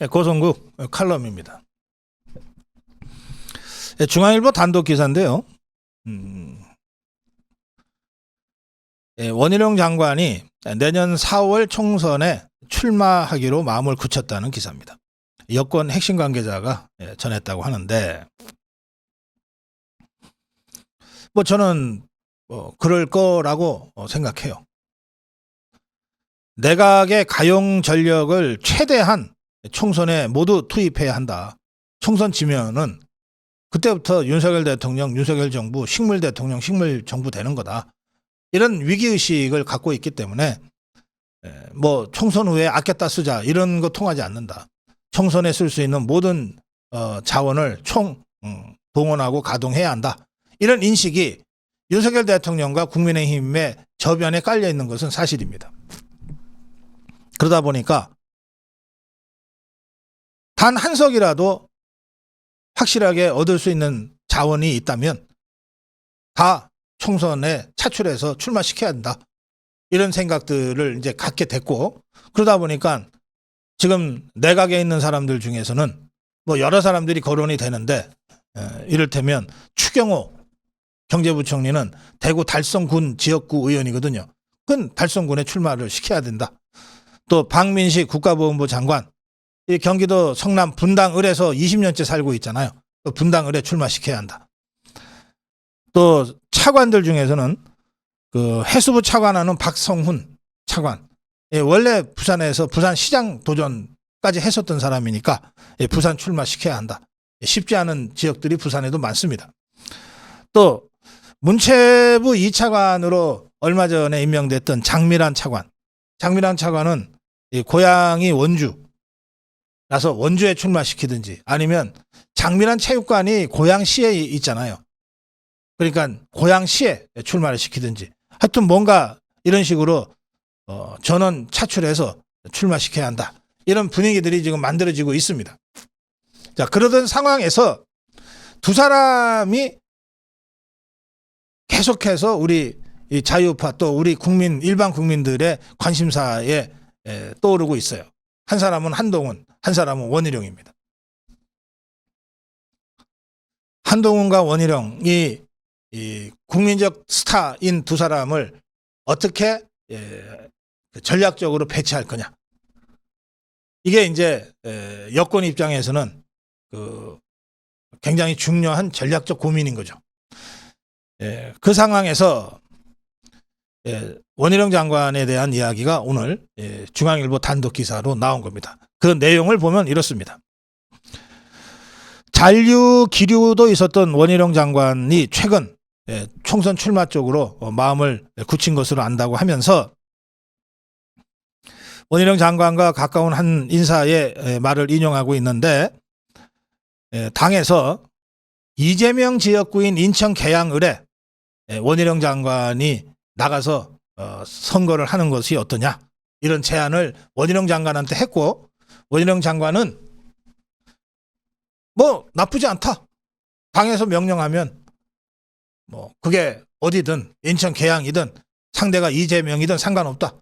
고성국 칼럼입니다. 중앙일보 단독 기사인데요. 원희룡 장관이 내년 4월 총선에 출마하기로 마음을 굳혔다는 기사입니다. 여권 핵심 관계자가 전했다고 하는데, 저는 그럴 거라고 생각해요. 내각의 가용 전력을 최대한 총선에 모두 투입해야 한다. 총선 지면은 그때부터 윤석열 대통령, 윤석열 정부, 식물 대통령, 식물 정부 되는 거다. 이런 위기의식을 갖고 있기 때문에 총선 후에 아꼈다 쓰자 이런 거 통하지 않는다. 총선에 쓸 수 있는 모든 자원을 동원하고 가동해야 한다. 이런 인식이 윤석열 대통령과 국민의힘의 저변에 깔려 있는 것은 사실입니다. 그러다 보니까 단 한 석이라도 확실하게 얻을 수 있는 자원이 있다면 다 총선에 차출해서 출마시켜야 한다. 이런 생각들을 이제 갖게 됐고, 그러다 보니까 지금 내각에 있는 사람들 중에서는 여러 사람들이 거론이 되는데, 이를테면 추경호 경제부총리는 대구 달성군 지역구 의원이거든요. 그건 달성군에 출마를 시켜야 된다. 또 박민식 국가보훈부 장관, 이 경기도 성남 분당을에서 20년째 살고 있잖아요. 분당을에 출마시켜야 한다. 또 차관들 중에서는 그 해수부 차관하는 박성훈 차관, 원래 부산에서 부산시장 도전까지 했었던 사람이니까 부산 출마시켜야 한다. 쉽지 않은 지역들이 부산에도 많습니다. 또 문체부 2차관으로 얼마 전에 임명됐던 장미란 차관. 장미란 차관은 고향이 원주라서 원주에 출마시키든지, 아니면 장미란 체육관이 고양시에 있잖아요. 그러니까 고양시에 출마를 시키든지, 하여튼 뭔가 이런 식으로 전원 차출해서 출마시켜야 한다. 이런 분위기들이 지금 만들어지고 있습니다. 자, 그러던 상황에서 두 사람이 계속해서 우리 이 자유파 또 우리 국민, 일반 국민들의 관심사에 떠오르고 있어요. 한 사람은 한동훈, 한 사람은 원희룡입니다. 한동훈과 원희룡이 이 국민적 스타인 두 사람을 어떻게 전략적으로 배치할 거냐. 이게 이제 여권 입장에서는 굉장히 중요한 전략적 고민인 거죠. 그 상황에서 원희룡 장관에 대한 이야기가 오늘 중앙일보 단독 기사로 나온 겁니다. 그 내용을 보면 이렇습니다. 잔류 기류도 있었던 원희룡 장관이 최근 총선 출마 쪽으로 마음을 굳힌 것으로 안다고 하면서, 원희룡 장관과 가까운 한 인사의 말을 인용하고 있는데, 당에서 이재명 지역구인 인천 계양을에 원희룡 장관이 나가서 선거를 하는 것이 어떠냐, 이런 제안을 원희룡 장관한테 했고, 원희룡 장관은 나쁘지 않다. 당에서 명령하면 그게 어디든 인천 계양이든 상대가 이재명이든 상관없다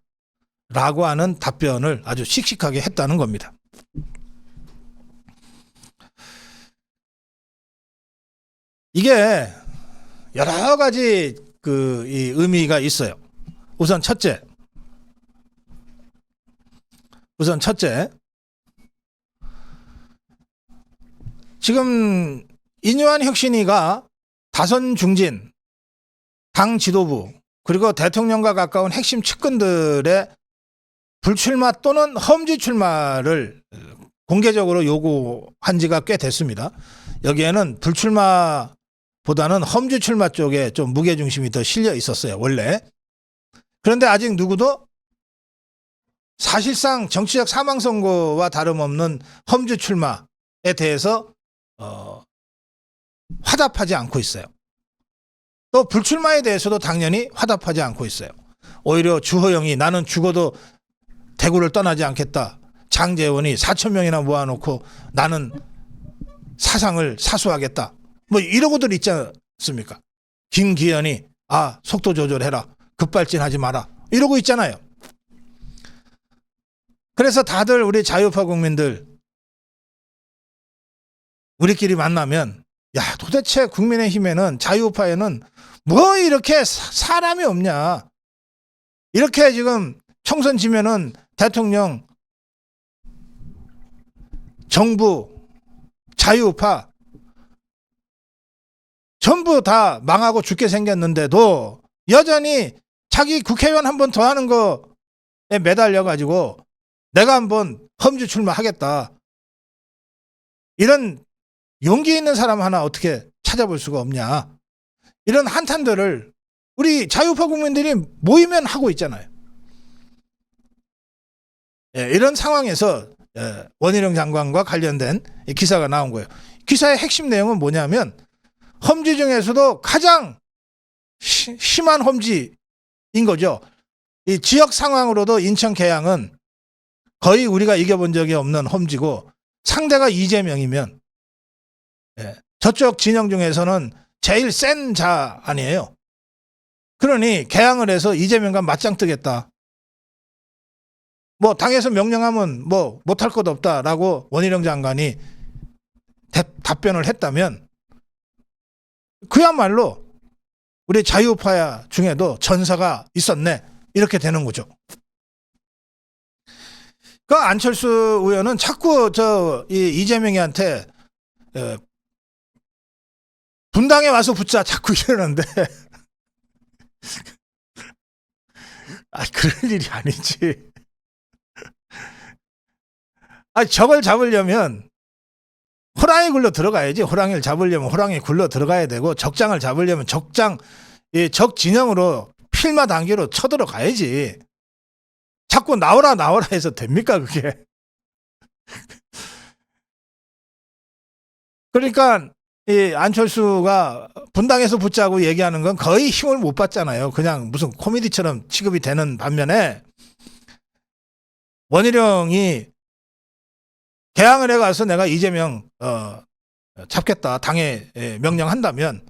라고 하는 답변을 아주 씩씩하게 했다는 겁니다. 이게 여러 가지 이 의미가 있어요. 우선 첫째, 지금 인유한 혁신위가 다선 중진, 당 지도부, 그리고 대통령과 가까운 핵심 측근들의 불출마 또는 험지 출마를 공개적으로 요구한 지가 꽤 됐습니다. 여기에는 불출마보다는 험지 출마 쪽에 좀 무게중심이 더 실려 있었어요, 원래. 그런데 아직 누구도 사실상 정치적 사망선고와 다름없는 험지 출마에 대해서 화답하지 않고 있어요. 또 불출마에 대해서도 당연히 화답하지 않고 있어요. 오히려 주호영이 나는 죽어도 대구를 떠나지 않겠다. 장제원이 4,000명이나 모아놓고 나는 사상을 사수하겠다. 이러고들 있지 않습니까? 김기현이 속도 조절해라. 급발진하지 마라. 이러고 있잖아요. 그래서 다들 우리 자유파 국민들 우리끼리 만나면 야 도대체 국민의힘에는 자유우파에는 뭐 이렇게 사람이 없냐. 이렇게 지금 총선 지면은 대통령, 정부, 자유우파 전부 다 망하고 죽게 생겼는데도 여전히 자기 국회의원 한 번 더 하는 거에 매달려가지고 내가 한번 험지 출마하겠다. 이런 용기 있는 사람 하나 어떻게 찾아볼 수가 없냐. 이런 한탄들을 우리 자유우파 국민들이 모이면 하고 있잖아요. 예, 이런 상황에서 원희룡 장관과 관련된 기사가 나온 거예요. 기사의 핵심 내용은 뭐냐면 험지 중에서도 가장 심한 험지인 거죠. 이 지역 상황으로도 인천 계양은 거의 우리가 이겨본 적이 없는 험지고 상대가 이재명이면 저쪽 진영 중에서는 제일 센 자 아니에요. 그러니 개항을 해서 이재명과 맞짱 뜨겠다. 뭐 당에서 명령하면 뭐 못할 것 없다라고 원희룡 장관이 답변을 했다면 그야말로 우리 자유우파 중에도 전사가 있었네. 이렇게 되는 거죠. 그 안철수 의원은 자꾸 이재명이한테 분당에 와서 붙자 자꾸 이러는데 그럴 일이 아니지. 저걸 잡으려면 호랑이 굴러 들어가야지. 호랑이를 잡으려면 호랑이 굴러 들어가야 되고 적장을 잡으려면 적 진영으로 필마 단계로 쳐들어가야지. 자꾸 나오라 해서 됩니까 그게. 그러니까 이 안철수가 분당에서 붙자고 얘기하는 건 거의 힘을 못 받잖아요. 그냥 무슨 코미디처럼 취급이 되는 반면에 원희룡이 개항을 해가서 내가 이재명 잡겠다 당에 명령한다면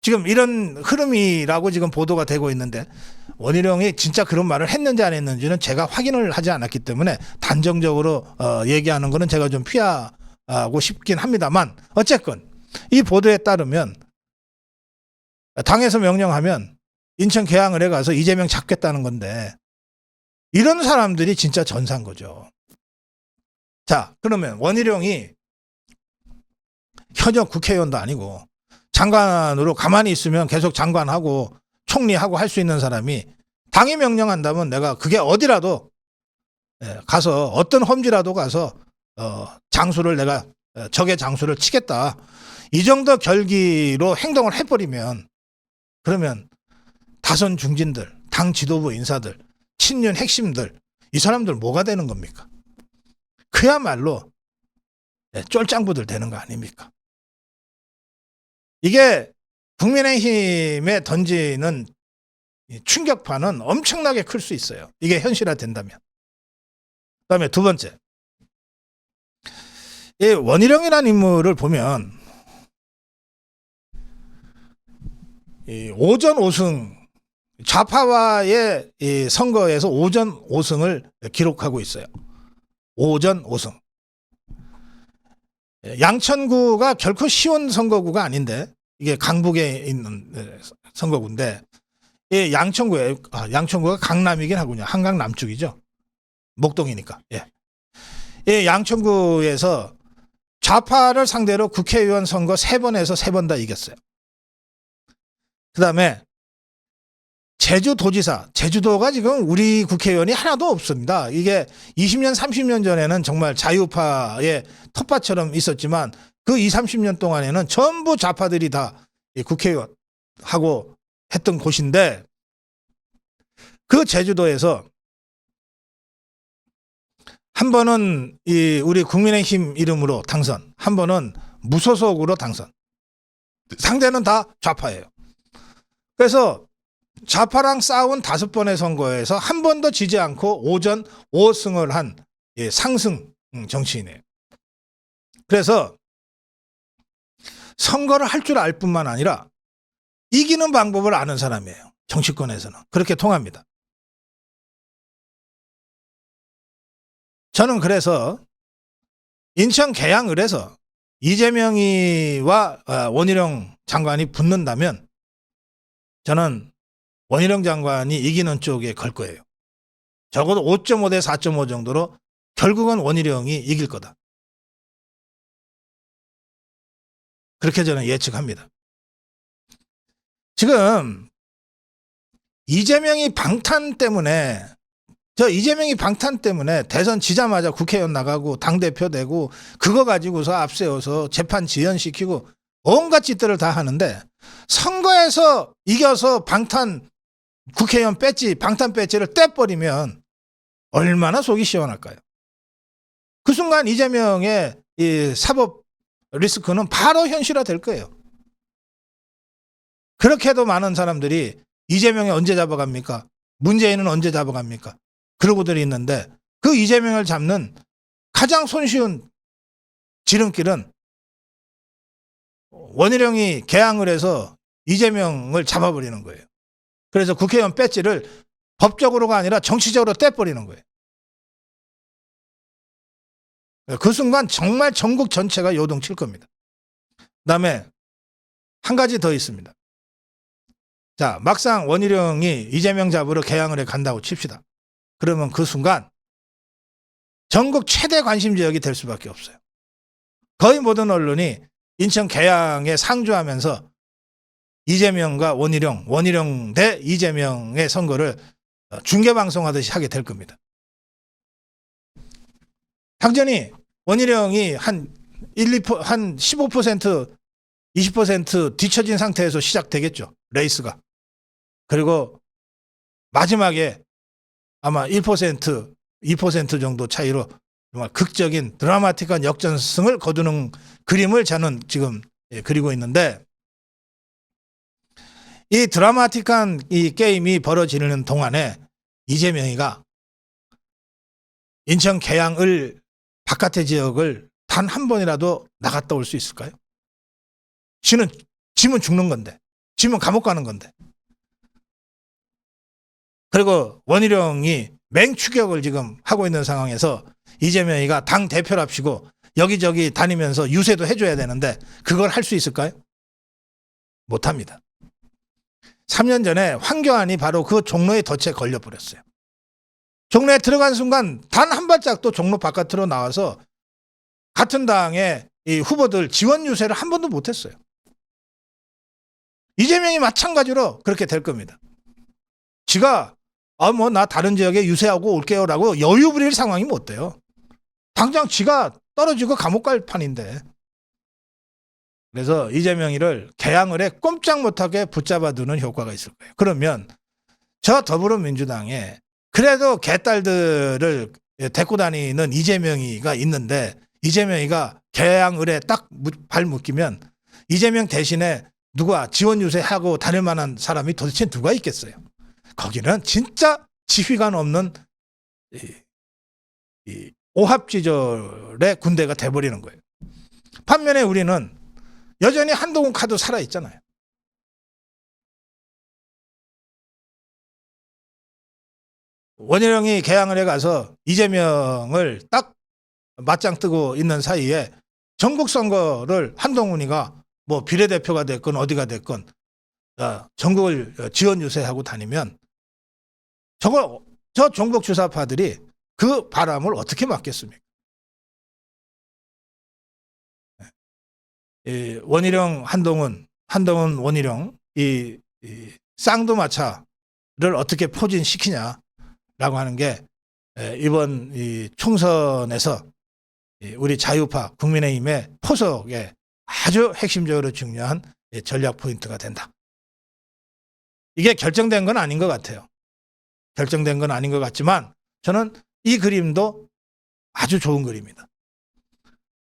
지금 이런 흐름이라고 지금 보도가 되고 있는데 원희룡이 진짜 그런 말을 했는지 안 했는지는 제가 확인을 하지 않았기 때문에 단정적으로 얘기하는 거는 제가 좀 피하고 싶긴 합니다만 어쨌건 이 보도에 따르면 당에서 명령하면 인천 개항을 해가서 이재명 잡겠다는 건데 이런 사람들이 진짜 전사인 거죠. 자, 그러면 원희룡이 현역 국회의원도 아니고 장관으로 가만히 있으면 계속 장관하고 총리하고 할 수 있는 사람이 당이 명령한다면 내가 그게 어디라도 가서 어떤 험지라도 가서 장수를 내가 적의 장수를 치겠다. 이 정도 결기로 행동을 해버리면 그러면 다선 중진들, 당 지도부 인사들, 친윤 핵심들 이 사람들 뭐가 되는 겁니까? 그야말로 쫄짱부들 되는 거 아닙니까? 이게 국민의힘에 던지는 충격파는 엄청나게 클 수 있어요. 이게 현실화된다면. 그다음에 두 번째, 이 원희룡이라는 인물을 보면 이 오전 5승 좌파와의 이 선거에서 오전 5승을 기록하고 있어요. 오전 5승. 양천구가 결코 쉬운 선거구가 아닌데 이게 강북에 있는 선거구인데 이 양천구가 강남이긴 하군요. 한강 남쪽이죠. 목동이니까. 이 양천구에서 좌파를 상대로 국회의원 선거 3번에서 3번 다 이겼어요. 그다음에 제주도지사, 제주도가 지금 우리 국회의원이 하나도 없습니다. 이게 20년, 30년 전에는 정말 자유파의 텃밭처럼 있었지만 그 20, 30년 동안에는 전부 좌파들이 다 국회의원 하고 했던 곳인데 그 제주도에서 한 번은 우리 국민의힘 이름으로 당선, 한 번은 무소속으로 당선. 상대는 다 좌파예요. 그래서 좌파랑 싸운 5번의 선거에서 한 번도 지지 않고 오전 5승을 한 상승 정치인이에요. 그래서 선거를 할 줄 알 뿐만 아니라 이기는 방법을 아는 사람이에요. 정치권에서는. 그렇게 통합니다. 저는 그래서 인천 계양을 해서 이재명이와 원희룡 장관이 붙는다면 저는 원희룡 장관이 이기는 쪽에 걸 거예요. 적어도 5.5 대 4.5 정도로 결국은 원희룡이 이길 거다. 그렇게 저는 예측합니다. 지금 이재명이 방탄 때문에 대선 지자마자 국회의원 나가고 당대표 되고 그거 가지고서 앞세워서 재판 지연시키고 온갖 짓들을 다 하는데 선거에서 이겨서 방탄 국회의원 방탄 배지를 떼버리면 얼마나 속이 시원할까요? 그 순간 이재명의 이 사법 리스크는 바로 현실화될 거예요. 그렇게도 많은 사람들이 이재명이 언제 잡아갑니까? 문재인은 언제 잡아갑니까? 그러고들이 있는데 그 이재명을 잡는 가장 손쉬운 지름길은 원희룡이 개항을 해서 이재명을 잡아버리는 거예요. 그래서 국회의원 배지를 법적으로가 아니라 정치적으로 떼버리는 거예요. 그 순간 정말 전국 전체가 요동칠 겁니다. 그다음에 한 가지 더 있습니다. 자, 막상 원희룡이 이재명 잡으러 개항을 해 간다고 칩시다. 그러면 그 순간 전국 최대 관심 지역이 될 수밖에 없어요. 거의 모든 언론이 인천 개항에 상주하면서 이재명과 원희룡 대 이재명의 선거를 중계방송하듯이 하게 될 겁니다. 당연히 원희룡이 한 15%, 20% 뒤처진 상태에서 시작되겠죠. 레이스가. 그리고 마지막에 아마 1%, 2% 정도 차이로 정말 극적인 드라마틱한 역전승을 거두는 그림을 저는 지금 그리고 있는데 이 드라마틱한 이 게임이 벌어지는 동안에 이재명이가 인천 계양을 바깥의 지역을 단 한 번이라도 나갔다 올 수 있을까요? 지면 죽는 건데, 지면 감옥 가는 건데. 그리고 원희룡이 맹추격을 지금 하고 있는 상황에서 이재명이가 당 대표랍시고 여기저기 다니면서 유세도 해줘야 되는데 그걸 할 수 있을까요? 못합니다. 3년 전에 황교안이 바로 그 종로의 덫에 걸려버렸어요. 종로에 들어간 순간 단 한 발짝도 종로 바깥으로 나와서 같은 당의 이 후보들 지원 유세를 한 번도 못했어요. 이재명이 마찬가지로 그렇게 될 겁니다. 지가 나 다른 지역에 유세하고 올게요라고 여유 부릴 상황이 못 돼요. 당장 지가 떨어지고 감옥 갈 판인데. 그래서 이재명이를 개항을 해 꼼짝 못하게 붙잡아 두는 효과가 있을 거예요. 그러면 저 더불어민주당에 그래도 개딸들을 데리고 다니는 이재명이가 있는데 이재명이가 개항을 해 딱 발 묶이면 이재명 대신에 누가 지원 유세하고 다닐 만한 사람이 도대체 누가 있겠어요? 거기는 진짜 지휘관 없는 이 오합지졸의 군대가 돼버리는 거예요. 반면에 우리는 여전히 한동훈 카드 살아있잖아요. 원희룡이 개항을 해가서 이재명을 딱 맞짱 뜨고 있는 사이에 전국 선거를 한동훈이가 뭐 비례대표가 됐건 어디가 됐건 전국을 지원 유세하고 다니면 저 종북 주사파들이 그 바람을 어떻게 막겠습니까? 원희룡 한동훈 원희룡 이 쌍두마차를 어떻게 포진시키냐라고 하는 게 이번 이 총선에서 우리 자유파 국민의힘의 포석에 아주 핵심적으로 중요한 전략 포인트가 된다. 이게 결정된 건 아닌 것 같아요. 결정된 건 아닌 것 같지만 저는 이 그림도 아주 좋은 그림이다.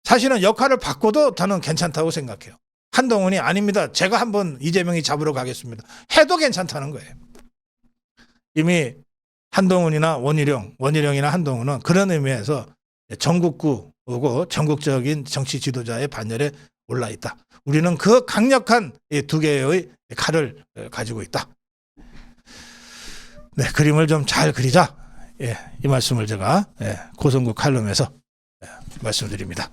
사실은 역할을 바꿔도 저는 괜찮다고 생각해요. 한동훈이 아닙니다. 제가 한번 이재명이 잡으러 가겠습니다. 해도 괜찮다는 거예요. 이미 한동훈이나 원희룡이나 한동훈은 그런 의미에서 전국구고 전국적인 정치 지도자의 반열에 올라 있다. 우리는 그 강력한 두 개의 칼을 가지고 있다. 네, 그림을 좀 잘 그리자. 이 말씀을 제가 고성국 칼럼에서 말씀드립니다.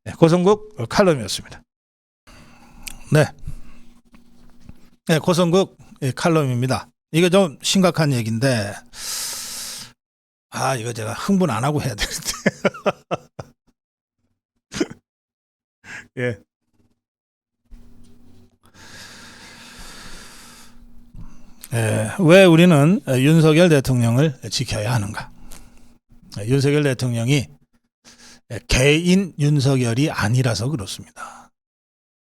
네, 고성국 칼럼이었습니다. 네. 네, 고성국 칼럼입니다. 이거 좀 심각한 얘기인데, 이거 제가 흥분 안 하고 해야 되는데. 예. 왜 우리는 윤석열 대통령을 지켜야 하는가? 윤석열 대통령이 개인 윤석열이 아니라서 그렇습니다.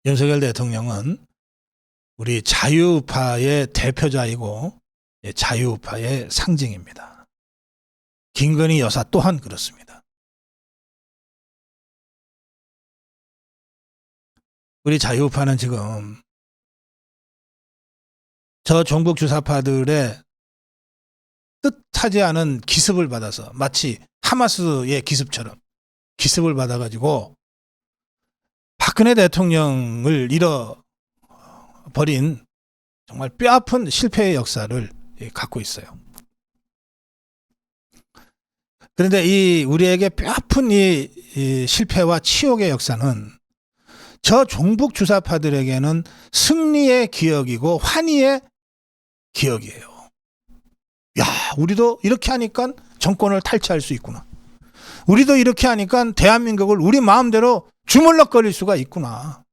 윤석열 대통령은 우리 자유우파의 대표자이고 자유우파의 상징입니다. 김건희 여사 또한 그렇습니다. 우리 자유우파는 지금 저 종북 주사파들의 뜻하지 않은 기습을 받아서 마치 하마스의 기습처럼 기습을 받아가지고 박근혜 대통령을 잃어버린 정말 뼈아픈 실패의 역사를 갖고 있어요. 그런데 이 우리에게 뼈아픈 이 실패와 치욕의 역사는 저 종북 주사파들에게는 승리의 기억이고 환희의 기억이에요. 야, 우리도 이렇게 하니까 정권을 탈취할 수 있구나. 우리도 이렇게 하니까 대한민국을 우리 마음대로 주물럭거릴 수가 있구나.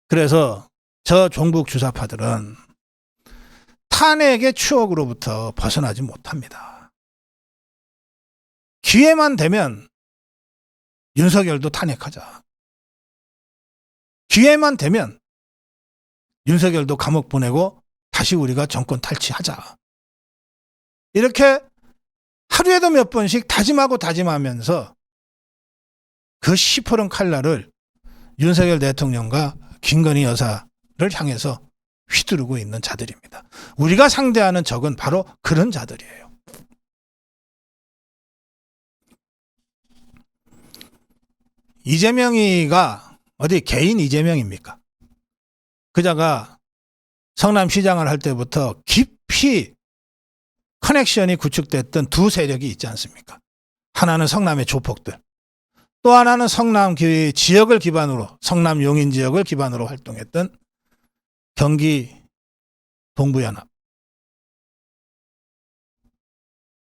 그래서 저 종북 주사파들은 탄핵의 추억으로부터 벗어나지 못합니다. 기회만 되면 윤석열도 탄핵하자. 기회만 되면 윤석열도 감옥 보내고 다시 우리가 정권 탈취하자. 이렇게 하루에도 몇 번씩 다짐하고 다짐하면서 그 시퍼런 칼날을 윤석열 대통령과 김건희 여사를 향해서 휘두르고 있는 자들입니다. 우리가 상대하는 적은 바로 그런 자들이에요. 이재명이가 어디 개인 이재명입니까? 그자가 성남시장을 할 때부터 깊이 커넥션이 구축됐던 두 세력이 있지 않습니까? 하나는 성남의 조폭들, 또 하나는 성남 지역을 기반으로, 성남 용인 지역을 기반으로 활동했던 경기 동부연합,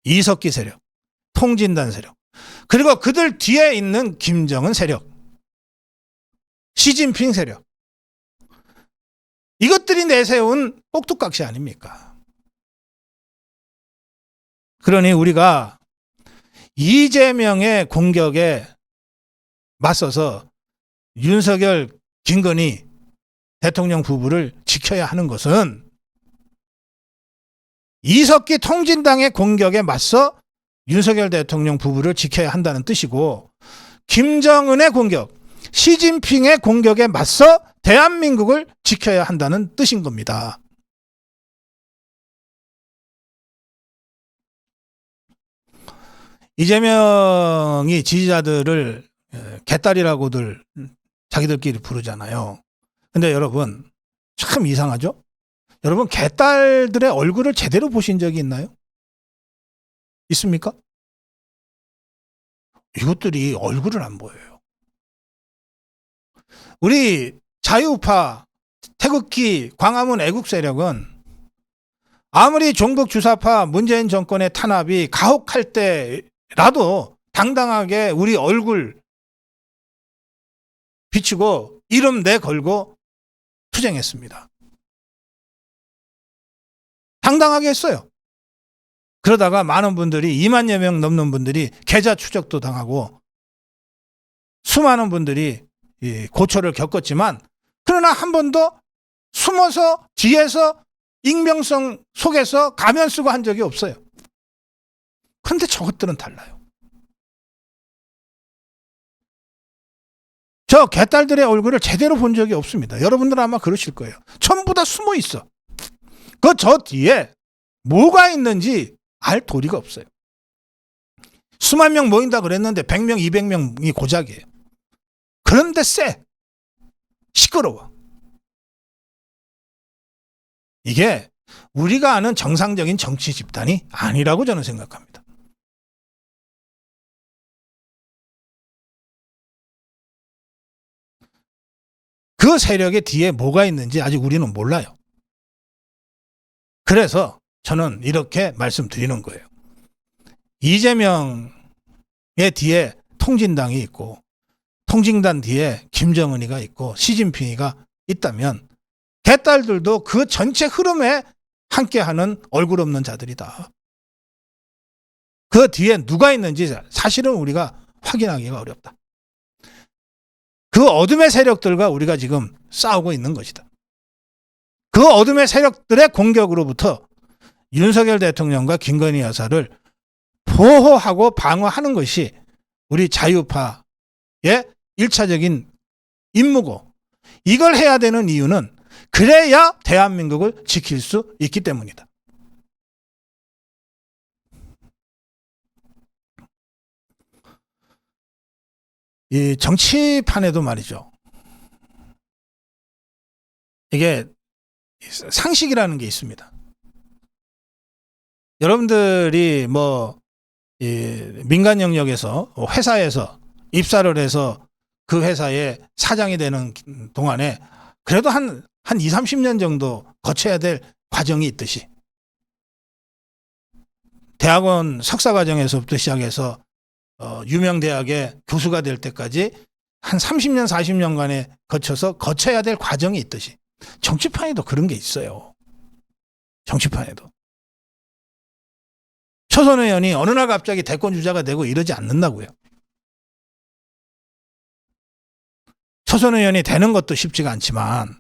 이석기 세력, 통진단 세력, 그리고 그들 뒤에 있는 김정은 세력, 시진핑 세력, 이것들이 내세운 꼭두각시 아닙니까? 그러니 우리가 이재명의 공격에 맞서서 윤석열, 김건희 대통령 부부를 지켜야 하는 것은 이석기 통진당의 공격에 맞서 윤석열 대통령 부부를 지켜야 한다는 뜻이고, 김정은의 공격, 시진핑의 공격에 맞서 대한민국을 지켜야 한다는 뜻인 겁니다. 이재명이 지지자들을 개딸이라고들 자기들끼리 부르잖아요. 근데 여러분, 참 이상하죠? 여러분, 개딸들의 얼굴을 제대로 보신 적이 있나요? 있습니까? 이것들이 얼굴을 안 보여요. 우리 자유우파, 태극기, 광화문 애국 세력은 아무리 종북 주사파 문재인 정권의 탄압이 가혹할 때라도 당당하게 우리 얼굴 비추고 이름 내걸고 투쟁했습니다. 당당하게 했어요. 그러다가 많은 분들이 2만여 명 넘는 분들이 계좌 추적도 당하고 수많은 분들이 고초를 겪었지만, 그러나 한 번도 숨어서 뒤에서 익명성 속에서 가면 쓰고 한 적이 없어요. 그런데 저것들은 달라요. 저 개딸들의 얼굴을 제대로 본 적이 없습니다. 여러분들은 아마 그러실 거예요. 전부 다 숨어 있어. 저 뒤에 뭐가 있는지 알 도리가 없어요. 수만 명 모인다 그랬는데 100명, 200명이 고작이에요. 그런데 시끄러워. 이게 우리가 아는 정상적인 정치 집단이 아니라고 저는 생각합니다. 그 세력의 뒤에 뭐가 있는지 아직 우리는 몰라요. 그래서 저는 이렇게 말씀드리는 거예요. 이재명의 뒤에 통진당이 있고 통진당 뒤에 김정은이가 있고 시진핑이가 있다면 개딸들도 그 전체 흐름에 함께하는 얼굴 없는 자들이다. 그 뒤에 누가 있는지 사실은 우리가 확인하기가 어렵다. 그 어둠의 세력들과 우리가 지금 싸우고 있는 것이다. 그 어둠의 세력들의 공격으로부터 윤석열 대통령과 김건희 여사를 보호하고 방어하는 것이 우리 자유파의 1차적인 임무고, 이걸 해야 되는 이유는 그래야 대한민국을 지킬 수 있기 때문이다. 이 정치판에도 말이죠. 이게 상식이라는 게 있습니다. 여러분들이 민간 영역에서 회사에서 입사를 해서 그 회사의 사장이 되는 동안에 그래도 한 2, 30년 정도 거쳐야 될 과정이 있듯이, 대학원 석사 과정에서부터 시작해서 유명 대학의 교수가 될 때까지 한 30년, 40년간에 거쳐야 될 과정이 있듯이 정치판에도 그런 게 있어요. 정치판에도. 초선 의원이 어느 날 갑자기 대권 주자가 되고 이러지 않는다고요. 초선 의원이 되는 것도 쉽지가 않지만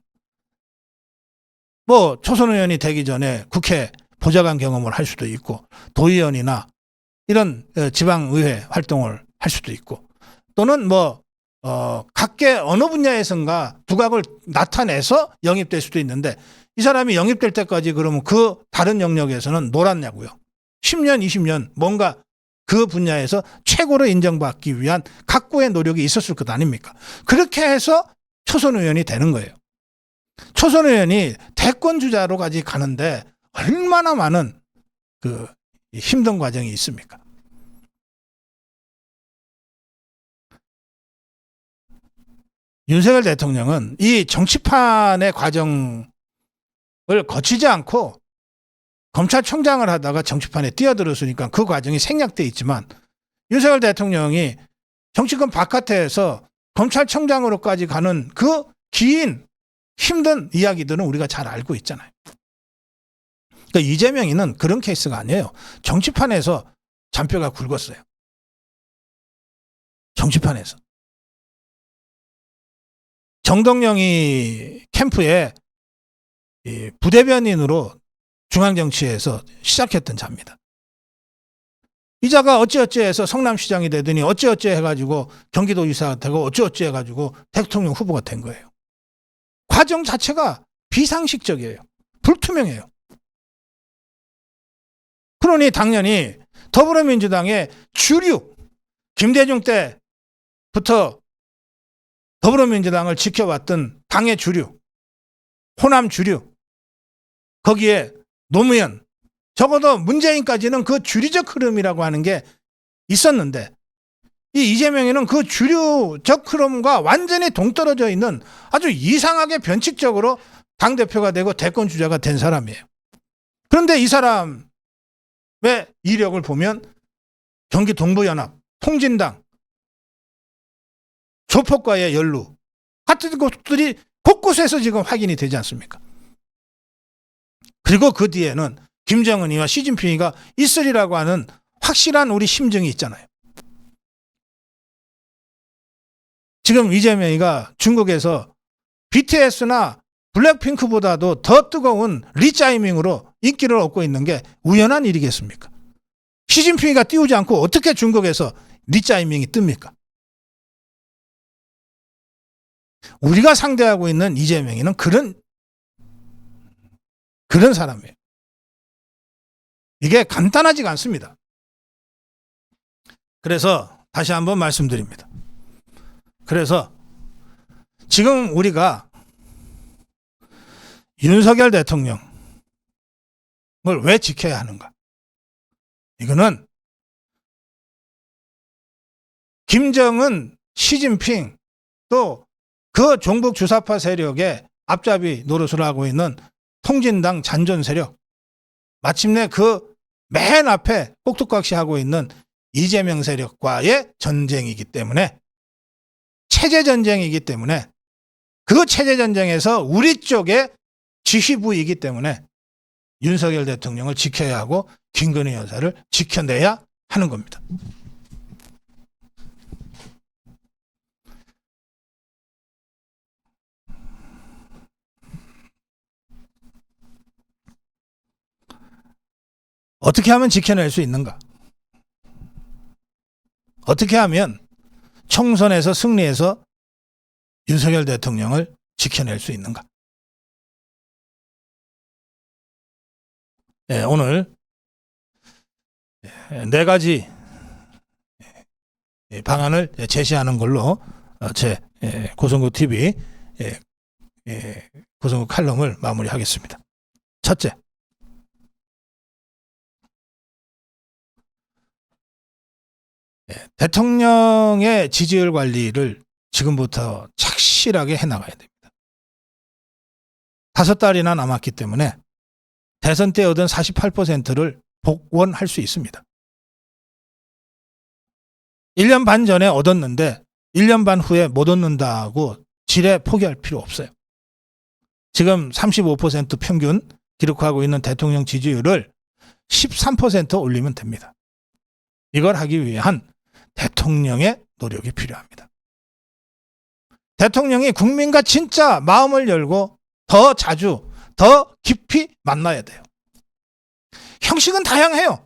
초선 의원이 되기 전에 국회 보좌관 경험을 할 수도 있고 도의원이나 이런 지방의회 활동을 할 수도 있고, 또는 각계 어느 분야에선가 두각을 나타내서 영입될 수도 있는데, 이 사람이 영입될 때까지 그러면 그 다른 영역에서는 놀았냐고요. 10년, 20년 뭔가 그 분야에서 최고로 인정받기 위한 각고의 노력이 있었을 것 아닙니까? 그렇게 해서 초선 의원이 되는 거예요. 초선 의원이 대권 주자로까지 가는데 얼마나 많은 그 힘든 과정이 있습니까? 윤석열 대통령은 이 정치판의 과정을 거치지 않고 검찰총장을 하다가 정치판에 뛰어들었으니까 그 과정이 생략돼 있지만, 윤석열 대통령이 정치권 바깥에서 검찰총장으로까지 가는 그 긴 힘든 이야기들은 우리가 잘 알고 있잖아요. 그러니까 이재명이는 그런 케이스가 아니에요. 정치판에서 잔뼈가 굵었어요. 정치판에서. 정동영이 캠프에 부대변인으로 중앙정치에서 시작했던 자입니다. 이 자가 어찌어찌해서 성남시장이 되더니 어찌어찌 해가지고 경기도지사가 되고 어찌어찌 해가지고 대통령 후보가 된 거예요. 과정 자체가 비상식적이에요. 불투명해요. 그러니 당연히 더불어민주당의 주류, 김대중 때부터 더불어민주당을 지켜왔던 당의 주류, 호남 주류, 거기에 노무현, 적어도 문재인까지는 그 주류적 흐름이라고 하는 게 있었는데, 이 이재명이는 그 주류적 흐름과 완전히 동떨어져 있는 아주 이상하게 변칙적으로 당대표가 되고 대권 주자가 된 사람이에요. 그런데 이 사람의 이력을 보면 경기 동부연합, 통진당, 조폭과의 연루 같은 것들이 곳곳에서 지금 확인이 되지 않습니까? 그리고 그 뒤에는 김정은이와 시진핑이가 있으리라고 하는 확실한 우리 심증이 있잖아요. 지금 이재명이가 중국에서 BTS나 블랙핑크보다도 더 뜨거운 리짜이밍으로 인기를 얻고 있는 게 우연한 일이겠습니까? 시진핑이가 띄우지 않고 어떻게 중국에서 리짜이밍이 뜹니까? 우리가 상대하고 있는 이재명이는 그런 사람이에요. 이게 간단하지가 않습니다. 그래서 다시 한번 말씀드립니다. 그래서 지금 우리가 윤석열 대통령을 왜 지켜야 하는가? 이거는 김정은, 시진핑, 또 그 종북 주사파 세력의 앞잡이 노릇을 하고 있는 통진당 잔존 세력, 마침내 그 맨 앞에 꼭두각시 하고 있는 이재명 세력과의 전쟁이기 때문에, 체제 전쟁이기 때문에, 그 체제 전쟁에서 우리 쪽의 지휘부이기 때문에 윤석열 대통령을 지켜야 하고 김건희 여사를 지켜내야 하는 겁니다. 어떻게 하면 지켜낼 수 있는가? 어떻게 하면 총선에서 승리해서 윤석열 대통령을 지켜낼 수 있는가? 네, 오늘 4가지 방안을 제시하는 걸로 제 고성국 TV 고성국 칼럼을 마무리하겠습니다. 첫째, 대통령의 지지율 관리를 지금부터 착실하게 해나가야 됩니다. 5달이나 남았기 때문에 대선 때 얻은 48%를 복원할 수 있습니다. 1년 반 전에 얻었는데 1년 반 후에 못 얻는다고 지레 포기할 필요 없어요. 지금 35% 평균 기록하고 있는 대통령 지지율을 13% 올리면 됩니다. 이걸 하기 위한 대통령의 노력이 필요합니다. 대통령이 국민과 진짜 마음을 열고 더 자주, 더 깊이 만나야 돼요. 형식은 다양해요.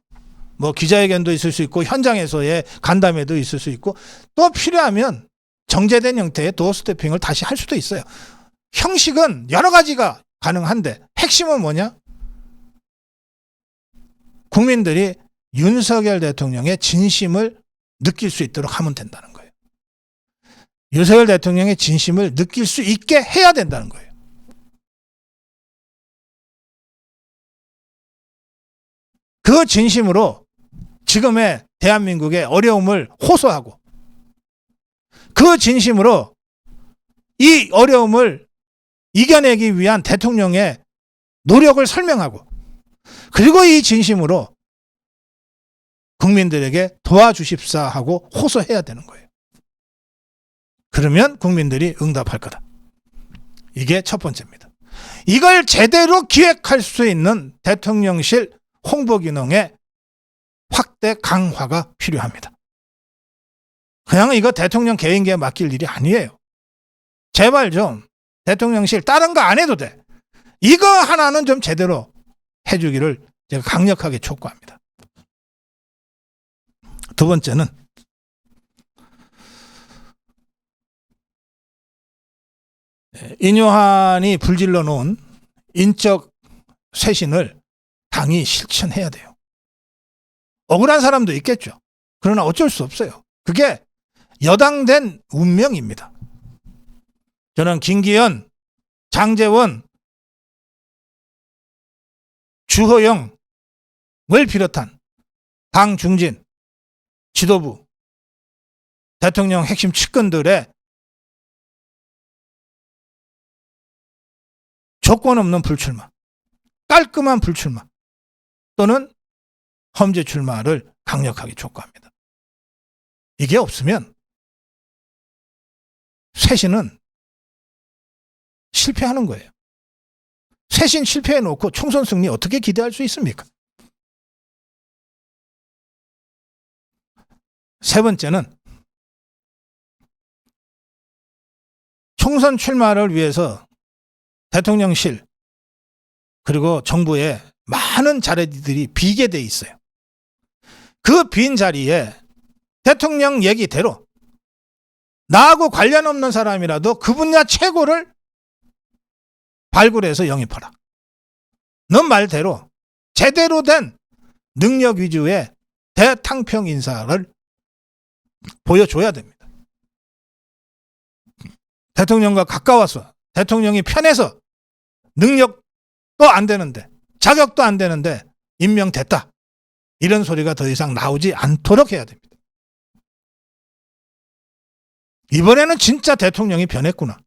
뭐 기자회견도 있을 수 있고 현장에서의 간담회도 있을 수 있고, 또 필요하면 정제된 형태의 도어 스태핑을 다시 할 수도 있어요. 형식은 여러 가지가 가능한데 핵심은 뭐냐? 국민들이 윤석열 대통령의 진심을 느낄 수 있도록 하면 된다는 거예요. 윤석열 대통령의 진심을 느낄 수 있게 해야 된다는 거예요. 그 진심으로 지금의 대한민국의 어려움을 호소하고, 그 진심으로 이 어려움을 이겨내기 위한 대통령의 노력을 설명하고, 그리고 이 진심으로 국민들에게 도와주십사 하고 호소해야 되는 거예요. 그러면 국민들이 응답할 거다. 이게 첫 번째입니다. 이걸 제대로 기획할 수 있는 대통령실 홍보 기능의 확대 강화가 필요합니다. 그냥 이거 대통령 개인기에 맡길 일이 아니에요. 제발 좀 대통령실 다른 거 안 해도 돼. 이거 하나는 좀 제대로 해주기를 제가 강력하게 촉구합니다. 두 번째는 인요한이 불질러 놓은 인적 쇄신을 당이 실천해야 돼요. 억울한 사람도 있겠죠. 그러나 어쩔 수 없어요. 그게 여당된 운명입니다. 저는 김기현, 장제원, 주호영을 비롯한 당 중진, 지도부, 대통령 핵심 측근들의 조건 없는 불출마, 깔끔한 불출마 또는 험지 출마를 강력하게 촉구합니다. 이게 없으면 쇄신은 실패하는 거예요. 쇄신 실패해놓고 총선 승리 어떻게 기대할 수 있습니까? 세 번째는 총선 출마를 위해서 대통령실 그리고 정부에 많은 자리들이 비게 돼 있어요. 그 빈 자리에 대통령 얘기대로 나하고 관련 없는 사람이라도 그 분야 최고를 발굴해서 영입하라. 넌 말대로 제대로 된 능력 위주의 대탕평 인사를 보여줘야 됩니다. 대통령과 가까워서 대통령이 편해서 능력도 안 되는데 자격도 안 되는데 임명됐다. 이런 소리가 더 이상 나오지 않도록 해야 됩니다. 이번에는 진짜 대통령이 변했구나.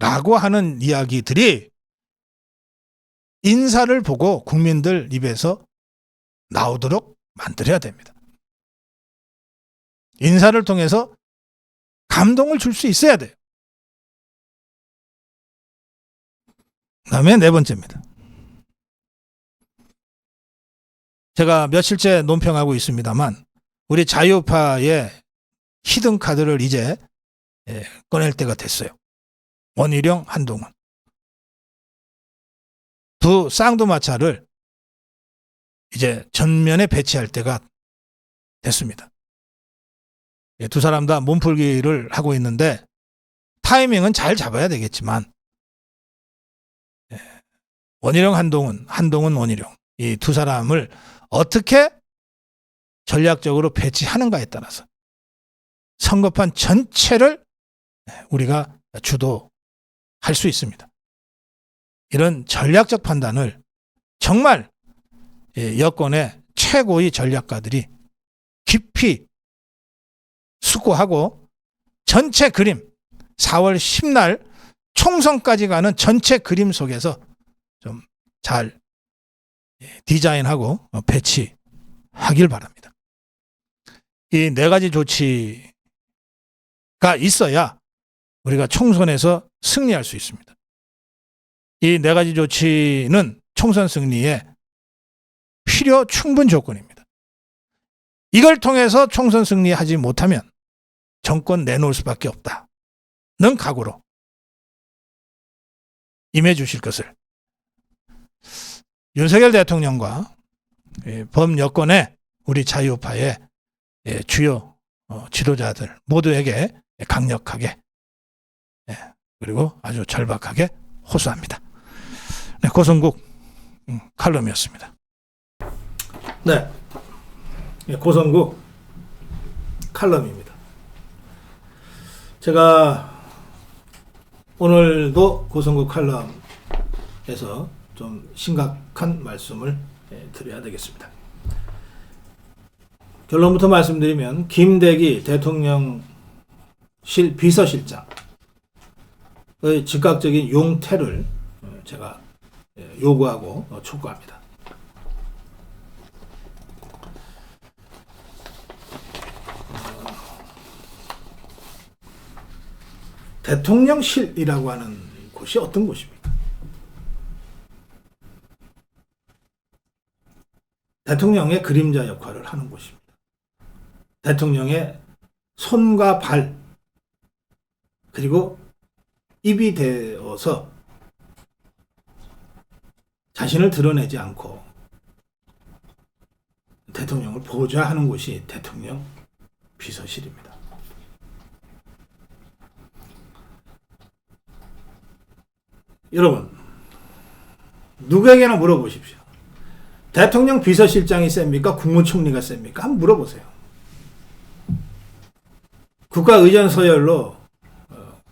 라고 하는 이야기들이 인사를 보고 국민들 입에서 나오도록 만들어야 됩니다. 인사를 통해서 감동을 줄 수 있어야 돼요. 그다음에 네 번째입니다. 제가 며칠째 논평하고 있습니다만 우리 자유파의 히든 카드를 이제 꺼낼 때가 됐어요. 원희룡, 한동훈. 두 쌍두마차를 이제 전면에 배치할 때가 됐습니다. 두 사람 다 몸풀기를 하고 있는데 타이밍은 잘 잡아야 되겠지만 원희룡, 한동훈, 한동훈, 원희룡 이 두 사람을 어떻게 전략적으로 배치하는가에 따라서 선거판 전체를 우리가 주도할 수 있습니다. 이런 전략적 판단을 정말 여권의 최고의 전략가들이 깊이 숙고하고 전체 그림 4월 10날 총선까지 가는 전체 그림 속에서 좀 잘 디자인하고 배치하길 바랍니다. 이 네 가지 조치가 있어야 우리가 총선에서 승리할 수 있습니다. 이 네 가지 조치는 총선 승리의 필요 충분 조건입니다. 이걸 통해서 총선 승리하지 못하면 정권 내놓을 수밖에 없다는 각오로 임해 주실 것을 윤석열 대통령과 범여권의 우리 자유파의 주요 지도자들 모두에게 강력하게 그리고 아주 절박하게 호소합니다. 네, 고성국 칼럼이었습니다. 네, 고성국 칼럼입니다. 제가 오늘도 고성국 칼럼에서 좀 심각한 말씀을 드려야 되겠습니다. 결론부터 말씀드리면 김대기 대통령실 비서실장의 즉각적인 용퇴를 제가 요구하고 촉구합니다. 대통령실이라고 하는 곳이 어떤 곳입니까? 대통령의 그림자 역할을 하는 곳입니다. 대통령의 손과 발 그리고 입이 되어서 자신을 드러내지 않고 대통령을 보좌하는 곳이 대통령 비서실입니다. 여러분, 누구에게나 물어보십시오. 대통령 비서실장이 셉니까? 국무총리가 셉니까? 한번 물어보세요. 국가의전서열로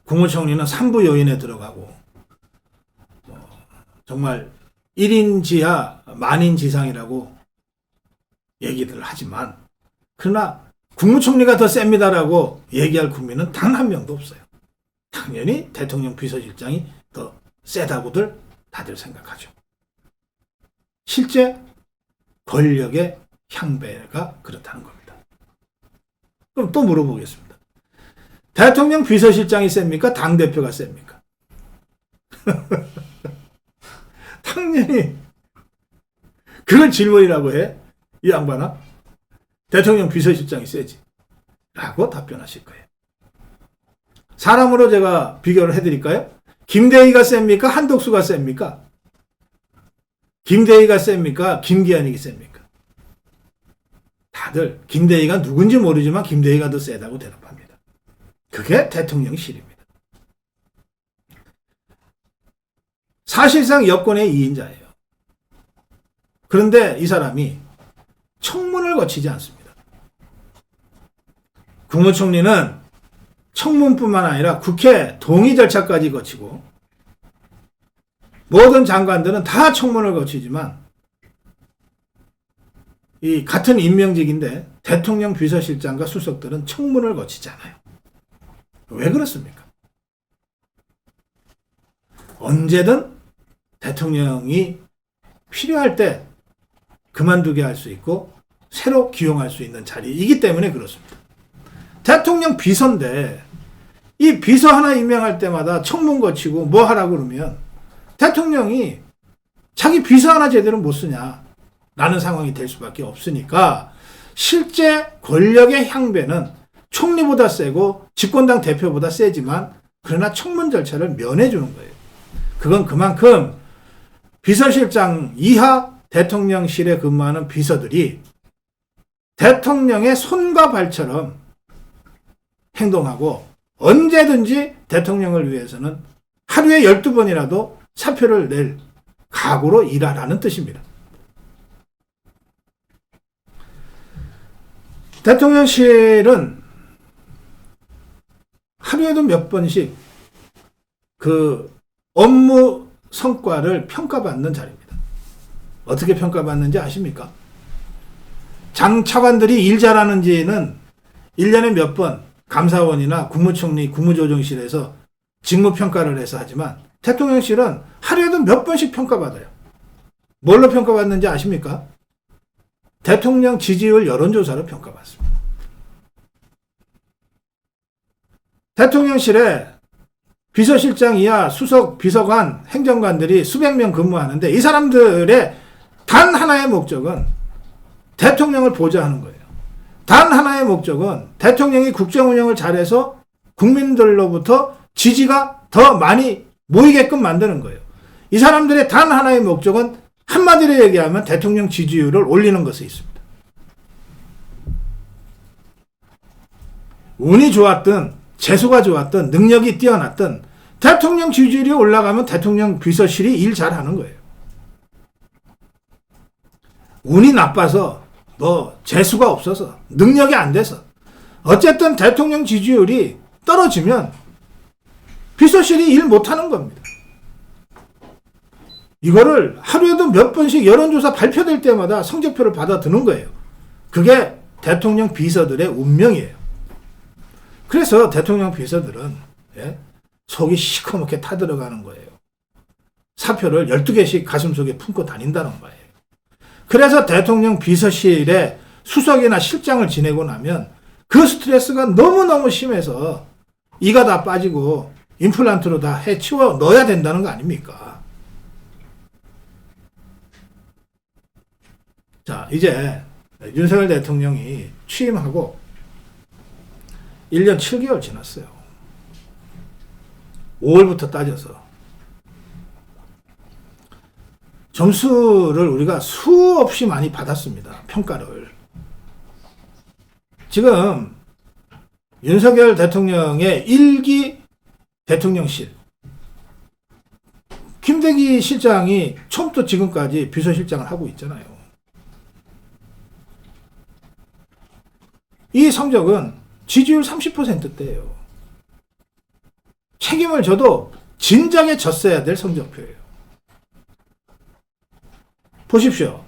국무총리는 3부 요인에 들어가고 정말 1인 지하 만인 지상이라고 얘기들 하지만 그러나 국무총리가 더 셉니다라고 얘기할 국민은 단 한 명도 없어요. 당연히 대통령 비서실장이 더 세다고들 다들 생각하죠. 실제 권력의 향배가 그렇다는 겁니다. 그럼 또 물어보겠습니다. 대통령 비서실장이 셉니까? 당대표가 셉니까? 당연히 그걸 질문이라고 해? 이 양반아? 대통령 비서실장이 세지 라고 답변하실 거예요. 사람으로 제가 비교를 해드릴까요? 김대희가 셉니까? 한덕수가 셉니까? 김대희가 셉니까? 김기현이 셉니까? 다들 김대희가 누군지 모르지만 김대희가 더 세다고 대답합니다. 그게 대통령실입니다. 사실상 여권의 2인자예요. 그런데 이 사람이 청문을 거치지 않습니다. 국무총리는 청문뿐만 아니라 국회 동의 절차까지 거치고 모든 장관들은 다 청문을 거치지만 이 같은 임명직인데 대통령 비서실장과 수석들은 청문을 거치지 않아요. 왜 그렇습니까? 언제든 대통령이 필요할 때 그만두게 할 수 있고 새로 기용할 수 있는 자리이기 때문에 그렇습니다. 대통령 비서인데 이 비서 하나 임명할 때마다 청문 거치고 뭐 하라고 그러면 대통령이 자기 비서 하나 제대로 못 쓰냐 라는 상황이 될 수밖에 없으니까 실제 권력의 향배는 총리보다 세고 집권당 대표보다 세지만 그러나 청문 절차를 면해주는 거예요. 그건 그만큼 비서실장 이하 대통령실에 근무하는 비서들이 대통령의 손과 발처럼 행동하고 언제든지 대통령을 위해서는 하루에 12번이라도 사표를 낼 각오로 일하라는 뜻입니다. 대통령실은 하루에도 몇 번씩 그 업무 성과를 평가받는 자리입니다. 어떻게 평가받는지 아십니까? 장 차관들이 일 잘하는지는 1년에 몇 번 감사원이나 국무총리, 국무조정실에서 직무평가를 해서 하지만 대통령실은 하루에도 몇 번씩 평가받아요. 뭘로 평가받는지 아십니까? 대통령 지지율 여론조사로 평가받습니다. 대통령실에 비서실장 이하 수석, 비서관, 행정관들이 수백 명 근무하는데 이 사람들의 단 하나의 목적은 대통령을 보좌하는 거예요. 단 하나의 목적은 대통령이 국정 운영을 잘해서 국민들로부터 지지가 더 많이 모이게끔 만드는 거예요. 이 사람들의 단 하나의 목적은 한마디로 얘기하면 대통령 지지율을 올리는 것에 있습니다. 운이 좋았든 재수가 좋았든 능력이 뛰어났든 대통령 지지율이 올라가면 대통령 비서실이 일 잘하는 거예요. 운이 나빠서 뭐 재수가 없어서 능력이 안 돼서 어쨌든 대통령 지지율이 떨어지면 비서실이 일 못하는 겁니다. 이거를 하루에도 몇 번씩 여론조사 발표될 때마다 성적표를 받아드는 거예요. 그게 대통령 비서들의 운명이에요. 그래서 대통령 비서들은 속이 시커멓게 타들어가는 거예요. 사표를 12개씩 가슴속에 품고 다닌다는 거예요. 그래서 대통령 비서실에 수석이나 실장을 지내고 나면 그 스트레스가 너무너무 심해서 이가 다 빠지고 임플란트로 다 해치워 넣어야 된다는 거 아닙니까? 자, 이제 윤석열 대통령이 취임하고 1년 7개월 지났어요. 5월부터 따져서 점수를 우리가 수없이 많이 받았습니다. 평가를. 지금 윤석열 대통령의 1기 대통령실 김대기 실장이 처음부터 지금까지 비서실장을 하고 있잖아요. 이 성적은 지지율 30%대예요. 책임을 져도 진작에 졌어야 될 성적표예요. 보십시오.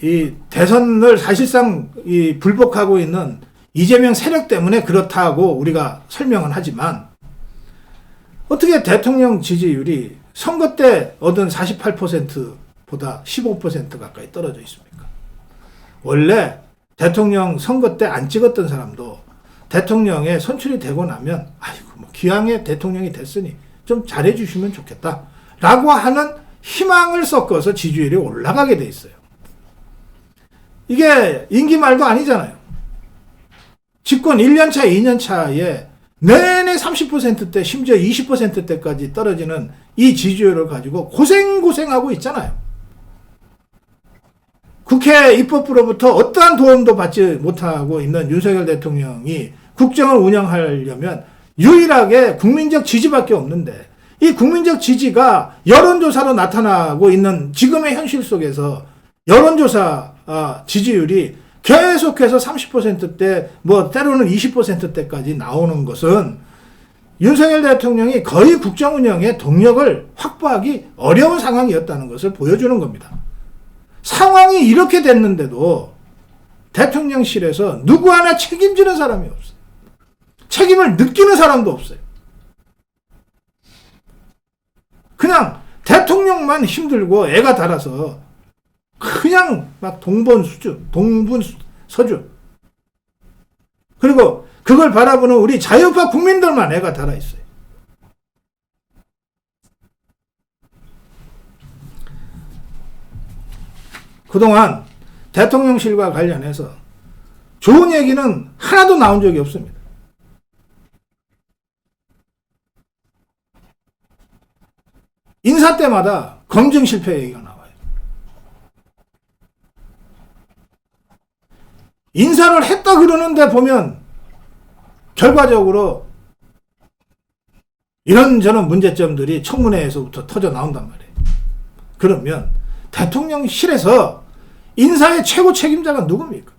이 대선을 사실상 불복하고 있는 이재명 세력 때문에 그렇다고 우리가 설명은 하지만 어떻게 대통령 지지율이 선거 때 얻은 48%보다 15% 가까이 떨어져 있습니까? 원래 대통령 선거 때 안 찍었던 사람도 대통령에 선출이 되고 나면 기왕에 대통령이 됐으니 좀 잘해주시면 좋겠다 라고 하는 희망을 섞어서 지지율이 올라가게 돼 있어요. 이게 임기 말도 아니잖아요. 집권 1년차, 2년차에 내내 30%대 심지어 20%대까지 떨어지는 이 지지율을 가지고 고생하고 있잖아요. 국회 입법부로부터 어떠한 도움도 받지 못하고 있는 윤석열 대통령이 국정을 운영하려면 유일하게 국민적 지지밖에 없는데 이 국민적 지지가 여론조사로 나타나고 있는 지금의 현실 속에서 여론조사 지지율이 계속해서 30%대 때로는 20%대까지 나오는 것은 윤석열 대통령이 거의 국정 운영의 동력을 확보하기 어려운 상황이었다는 것을 보여주는 겁니다. 상황이 이렇게 됐는데도 대통령실에서 누구 하나 책임지는 사람이 없어요. 책임을 느끼는 사람도 없어요. 그냥 대통령만 힘들고 애가 달아서 그냥 막 동분서주. 그리고 그걸 바라보는 우리 자유파 국민들만 애가 달아 있어요. 그동안 대통령실과 관련해서 좋은 얘기는 하나도 나온 적이 없습니다. 인사 때마다 검증 실패 얘기가 나와요. 인사를 했다 그러는데 보면 결과적으로 이런저런 문제점들이 청문회에서부터 터져 나온단 말이에요. 그러면 대통령실에서 인사의 최고 책임자가 누굽니까?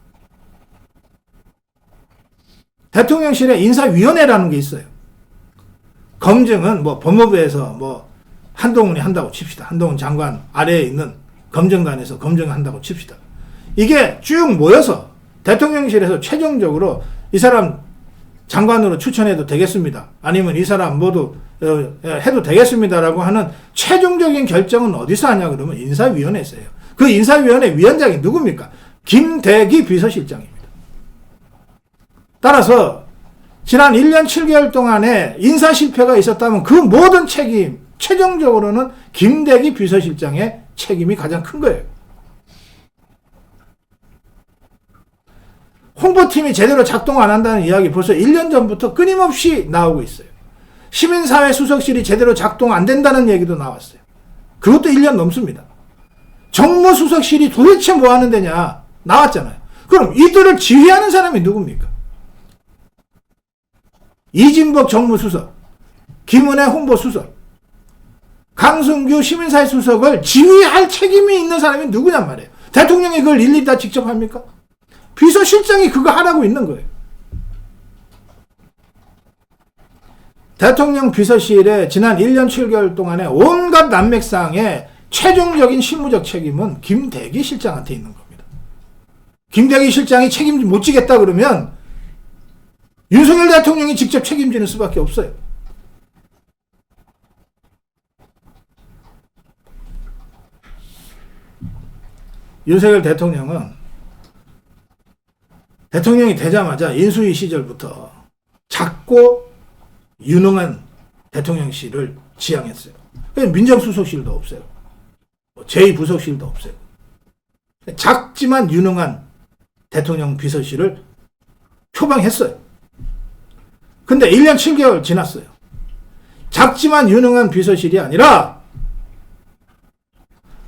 대통령실에 인사위원회라는 게 있어요. 검증은 뭐 법무부에서 뭐 한동훈이 한다고 칩시다. 한동훈 장관 아래에 있는 검증단에서 검증한다고 칩시다. 이게 쭉 모여서 대통령실에서 최종적으로 이 사람 장관으로 추천해도 되겠습니다. 아니면 이 사람 모두 해도 되겠습니다라고 하는 최종적인 결정은 어디서 하냐 그러면 인사위원회에서 해요. 그 인사위원회 위원장이 누굽니까? 김대기 비서실장입니다. 따라서 지난 1년 7개월 동안에 인사 실패가 있었다면 그 모든 책임, 최종적으로는 김대기 비서실장의 책임이 가장 큰 거예요. 홍보팀이 제대로 작동 안 한다는 이야기 벌써 1년 전부터 끊임없이 나오고 있어요. 시민사회 수석실이 제대로 작동 안 된다는 얘기도 나왔어요. 그것도 1년 넘습니다. 정무수석실이 도대체 뭐 하는 데냐 나왔잖아요. 그럼 이들을 지휘하는 사람이 누굽니까? 이진복 정무수석, 김은혜 홍보수석, 강승규 시민사회 수석을 지휘할 책임이 있는 사람이 누구냔 말이에요. 대통령이 그걸 일일이 다 직접 합니까? 비서실장이 그거 하라고 있는 거예요. 대통령 비서실에 지난 1년 7개월 동안에 온갖 난맥상의 최종적인 실무적 책임은 김대기 실장한테 있는 겁니다. 김대기 실장이 책임 못 지겠다 그러면 윤석열 대통령이 직접 책임지는 수밖에 없어요. 윤석열 대통령은 대통령이 되자마자 인수위 시절부터 작고 유능한 대통령실을 지향했어요. 민정수석실도 없어요. 제2부속실도 없어요. 작지만 유능한 대통령 비서실을 표방했어요. 근데 1년 7개월 지났어요. 작지만 유능한 비서실이 아니라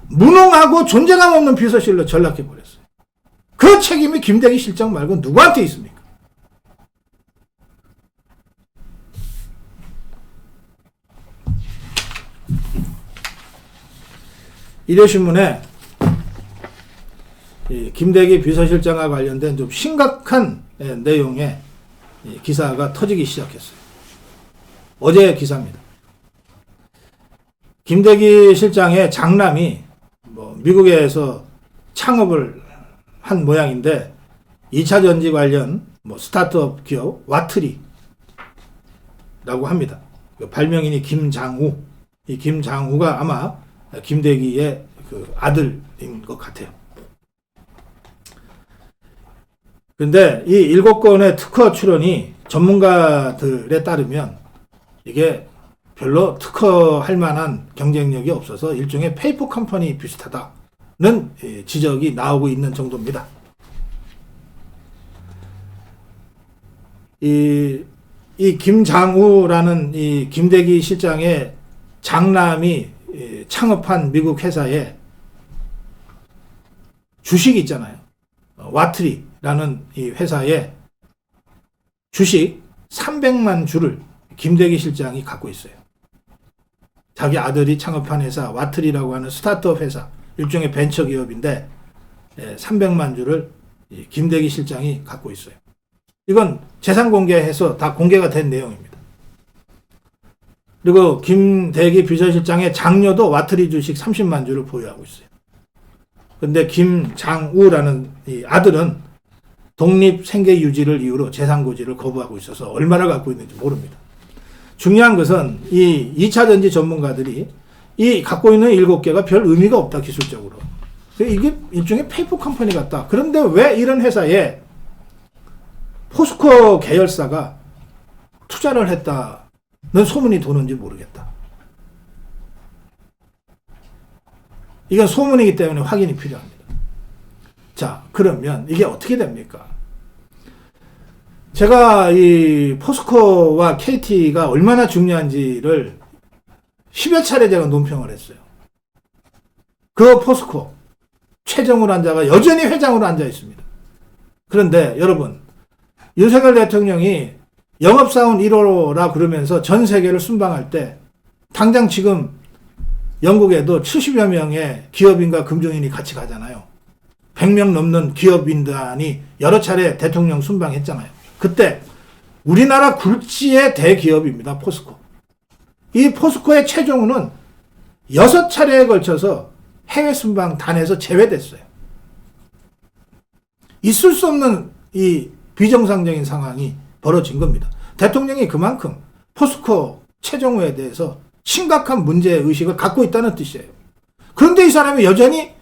무능하고 존재감 없는 비서실로 전락해버렸어요. 그 책임이 김대기 실장 말고 누구한테 있습니까? 일요신문에 김대기 비서실장과 관련된 좀 심각한 내용의 기사가 터지기 시작했어요. 어제 기사입니다. 김대기 실장의 장남이 미국에서 창업을 한 모양인데 2차 전지 관련 스타트업 기업 와트리라고 합니다. 발명인이 김장우. 이 김장우가 아마 김대기의 그 아들인 것 같아요. 근데 이 7건의 특허 출원이 전문가들에 따르면 이게 별로 특허할 만한 경쟁력이 없어서 일종의 페이퍼 컴퍼니 비슷하다는 지적이 나오고 있는 정도입니다. 이 김장우라는 이 김대기 실장의 장남이 창업한 미국 회사에 주식이 있잖아요. 와트리라는 이 회사의 주식 300만 주를 김대기 실장이 갖고 있어요. 자기 아들이 창업한 회사 와트리라고 하는 스타트업 회사, 일종의 벤처 기업인데 300만 주를 김대기 실장이 갖고 있어요. 이건 재산 공개해서 다 공개가 된 내용입니다. 그리고 김대기 비서실장의 장녀도 와트리 주식 30만 주를 보유하고 있어요. 근데 김장우라는 이 아들은 독립 생계 유지를 이유로 재산 고지를 거부하고 있어서 얼마나 갖고 있는지 모릅니다. 중요한 것은 이 2차 전지 전문가들이 이 갖고 있는 7개가 별 의미가 없다, 기술적으로. 이게 일종의 페이퍼 컴퍼니 같다. 그런데 왜 이런 회사에 포스코 계열사가 투자를 했다는 소문이 도는지 모르겠다. 이건 소문이기 때문에 확인이 필요합니다. 자, 그러면 이게 어떻게 됩니까? 제가 이 포스코와 KT가 얼마나 중요한지를 10여 차례 제가 논평을 했어요. 그 포스코 최정우 한자가 여전히 회장으로 앉아 있습니다. 그런데 여러분, 윤석열 대통령이 영업사원 1호라 그러면서 전 세계를 순방할 때 당장 지금 영국에도 70여 명의 기업인과 금융인이 같이 가잖아요. 100명 넘는 기업인단이 여러 차례 대통령 순방했잖아요. 그때 우리나라 굴지의 대기업입니다. 포스코. 이 포스코의 최종우는 6차례에 걸쳐서 해외 순방단에서 제외됐어요. 있을 수 없는 이 비정상적인 상황이 벌어진 겁니다. 대통령이 그만큼 포스코 최종우에 대해서 심각한 문제의식을 갖고 있다는 뜻이에요. 그런데 이 사람이 여전히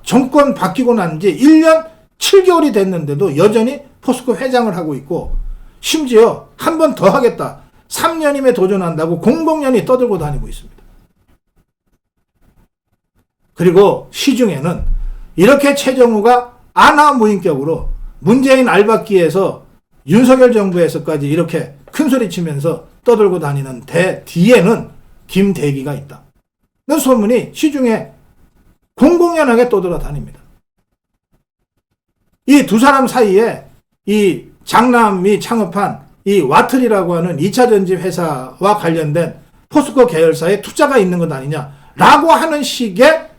정권 바뀌고 난 지 1년 7개월이 됐는데도 여전히 포스코 회장을 하고 있고, 심지어 한 번 더 하겠다, 3년임에 도전한다고 공공연히 떠들고 다니고 있습니다. 그리고 시중에는 이렇게 최정우가 안하무인격으로 문재인 알박기에서 윤석열 정부에서까지 이렇게 큰소리치면서 떠들고 다니는 뒤에는 김대기가 있다. 는 소문이 시중에 공공연하게 떠돌아 다닙니다. 이 두 사람 사이에 이 장남이 창업한 이 와틀이라고 하는 2차 전지 회사와 관련된 포스코 계열사에 투자가 있는 것 아니냐라고 하는 식의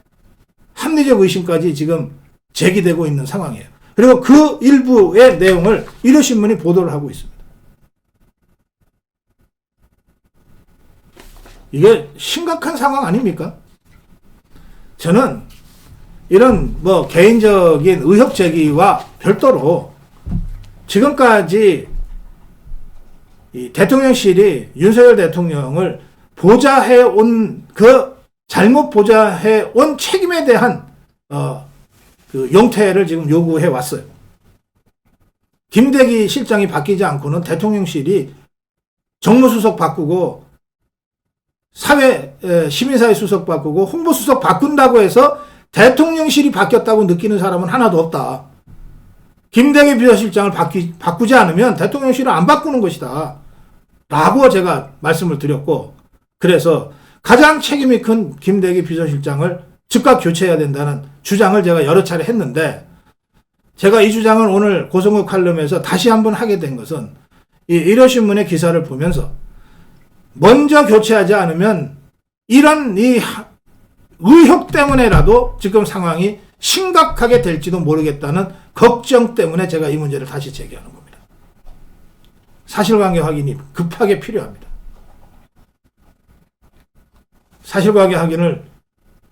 합리적 의심까지 지금 제기되고 있는 상황이에요. 그리고 그 일부의 내용을 일요신문이 보도를 하고 있습니다. 이게 심각한 상황 아닙니까? 저는 이런 뭐 개인적인 의혹 제기와 별도로 지금까지 이 대통령실이 윤석열 대통령을 보좌해온 잘못 보좌해온 책임에 대한 그 용퇴를 지금 요구해 왔어요. 김대기 실장이 바뀌지 않고는 대통령실이 정무수석 바꾸고 시민사회 수석 바꾸고 홍보수석 바꾼다고 해서 대통령실이 바뀌었다고 느끼는 사람은 하나도 없다. 김대기 비서실장을 바꾸지 않으면 대통령실을 안 바꾸는 것이다 라고 제가 말씀을 드렸고, 그래서 가장 책임이 큰 김대기 비서실장을 즉각 교체해야 된다는 주장을 제가 여러 차례 했는데, 제가 이 주장을 오늘 고성국 칼럼에서 다시 한번 하게 된 것은 이 일요신문의 기사를 보면서 먼저 교체하지 않으면 이런 이 의혹 때문에라도 지금 상황이 심각하게 될지도 모르겠다는 걱정 때문에 제가 이 문제를 다시 제기하는 겁니다. 사실관계 확인이 급하게 필요합니다. 사실관계 확인을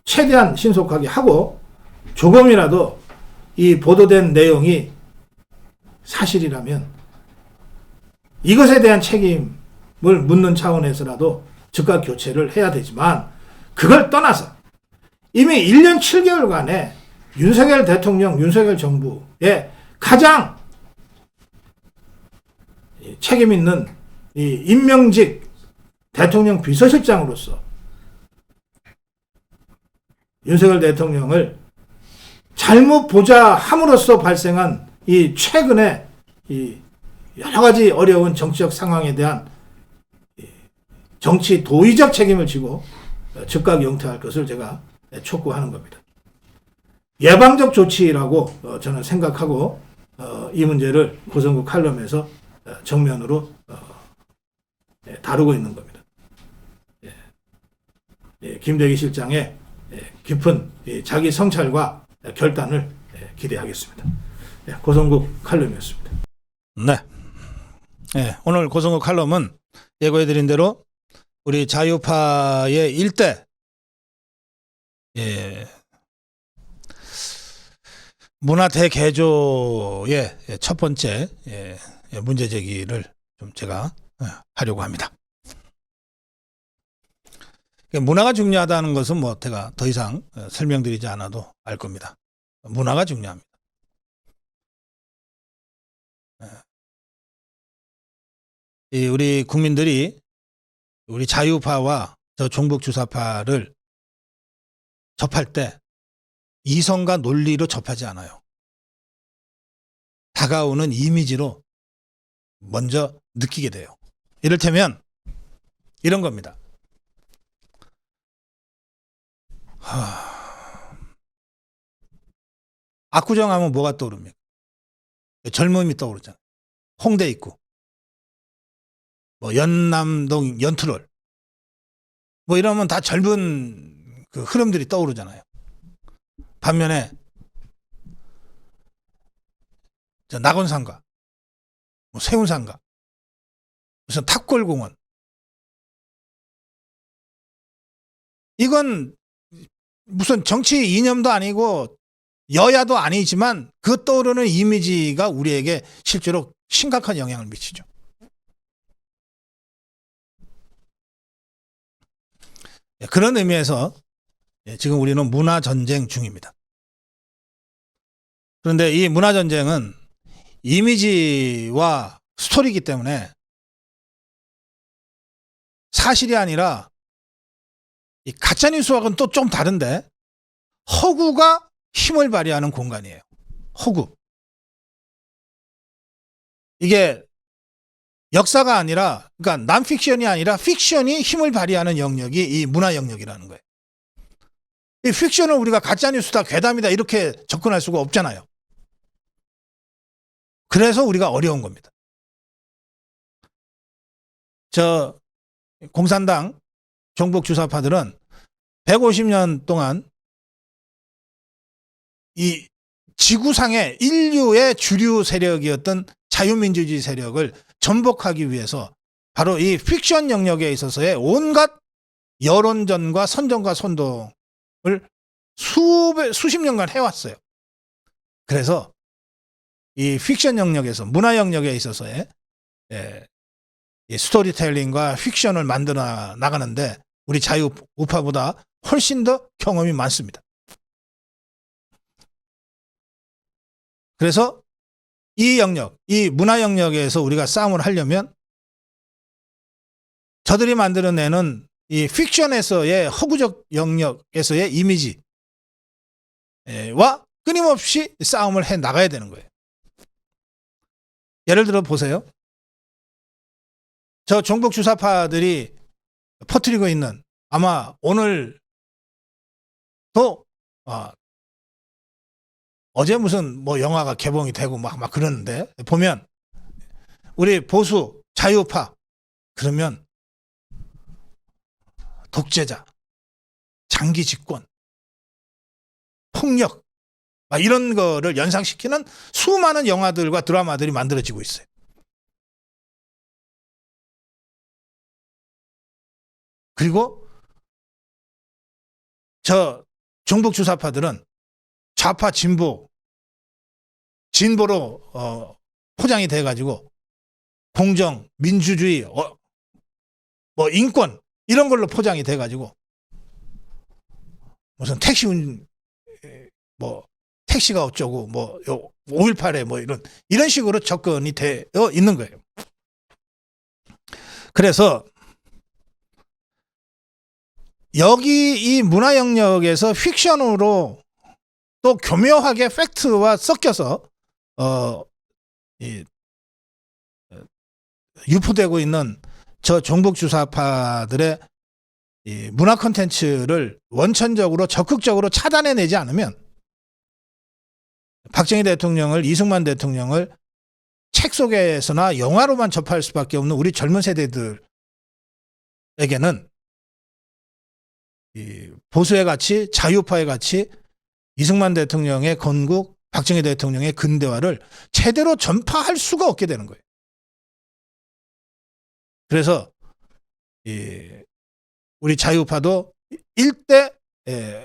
최대한 신속하게 하고, 조금이라도 이 보도된 내용이 사실이라면 이것에 대한 책임을 묻는 차원에서라도 즉각 교체를 해야 되지만, 그걸 떠나서 이미 1년 7개월간의 윤석열 대통령, 윤석열 정부의 가장 책임 있는 이 임명직 대통령 비서실장으로서 윤석열 대통령을 잘못 보좌함으로써 발생한 이 최근의 이 여러 가지 어려운 정치적 상황에 대한 정치 도의적 책임을 지고 즉각 영퇴할 것을 제가 촉구하는 겁니다. 예방적 조치라고 저는 생각하고 이 문제를 고성국 칼럼에서 정면으로 다루고 있는 겁니다. 김대기 실장의 깊은 자기 성찰과 결단을 기대하겠습니다. 고성국 칼럼이었습니다. 네. 오늘 고성국 칼럼은 예고해드린 대로 우리 자유파의 일대 문화 대개조의 첫 번째 문제 제기를 좀 제가 하려고 합니다. 문화가 중요하다는 것은 뭐 제가 더 이상 설명드리지 않아도 알 겁니다. 문화가 중요합니다. 우리 국민들이 우리 자유파와 저 종북주사파를 접할 때 이성과 논리로 접하지 않아요. 다가오는 이미지로 먼저 느끼게 돼요. 이를테면 이런 겁니다. 압구정 하면 뭐가 떠오릅니까? 젊음이 떠오르잖아요. 홍대 입구, 뭐 연남동 연트롤, 뭐 이러면 다 젊은 그 흐름들이 떠오르잖아요. 반면에 낙원상가, 뭐 세운상가, 무슨 탑골공원, 이건 무슨 정치 이념도 아니고 여야도 아니지만 그 떠오르는 이미지가 우리에게 실제로 심각한 영향을 미치죠. 그런 의미에서 지금 우리는 문화전쟁 중입니다. 그런데 이 문화전쟁은 이미지와 스토리이기 때문에 사실이 아니라 이 가짜뉴스와는 또 좀 다른데 허구가 힘을 발휘하는 공간이에요. 허구. 이게 역사가 아니라, 그러니까 난픽션이 아니라 픽션이 힘을 발휘하는 영역이 이 문화 영역이라는 거예요. 이 픽션을 우리가 가짜뉴스다, 괴담이다 이렇게 접근할 수가 없잖아요. 그래서 우리가 어려운 겁니다. 저 공산당 종북 주사파들은 150년 동안 이 지구상의 인류의 주류 세력이었던 자유민주주의 세력을 전복하기 위해서 바로 이 픽션 영역에 있어서의 온갖 여론전과 선전과 선동을 수십 년간 해왔어요. 그래서 이 픽션 영역에서, 문화 영역에 있어서의 이 스토리텔링과 픽션을 만들어 나가는데 우리 자유우파보다 훨씬 더 경험이 많습니다. 그래서 이 영역, 이 문화 영역에서 우리가 싸움을 하려면 저들이 만들어내는 이 픽션에서의 허구적 영역에서의 이미지와 끊임없이 싸움을 해 나가야 되는 거예요. 예를 들어 보세요. 저 종북 주사파들이 퍼뜨리고 있는, 아마 오늘도 어제 무슨 뭐 영화가 개봉이 되고 막 그러는데, 보면 우리 보수 자유파 그러면 독재자, 장기 집권, 폭력 막 이런 거를 연상시키는 수많은 영화들과 드라마들이 만들어지고 있어요. 그리고 저 종북 주사파들은 좌파 진보로 포장이 돼가지고 공정, 민주주의, 뭐 인권 이런 걸로 포장이 돼가지고 무슨 택시가 어쩌고 뭐 5.18에 뭐 이런 식으로 접근이 되어 있는 거예요. 그래서 여기 이 문화 영역에서 픽션으로 또 교묘하게 팩트와 섞여서 유포되고 있는 저 종북 주사파들의 이 문화 콘텐츠를 원천적으로 적극적으로 차단해내지 않으면 박정희 대통령을, 이승만 대통령을 책 속에서나 영화로만 접할 수밖에 없는 우리 젊은 세대들에게는 이 보수의 가치, 자유파의 가치, 이승만 대통령의 건국, 박정희 대통령의 근대화를 제대로 전파할 수가 없게 되는 거예요. 그래서 우리 자유파도 일대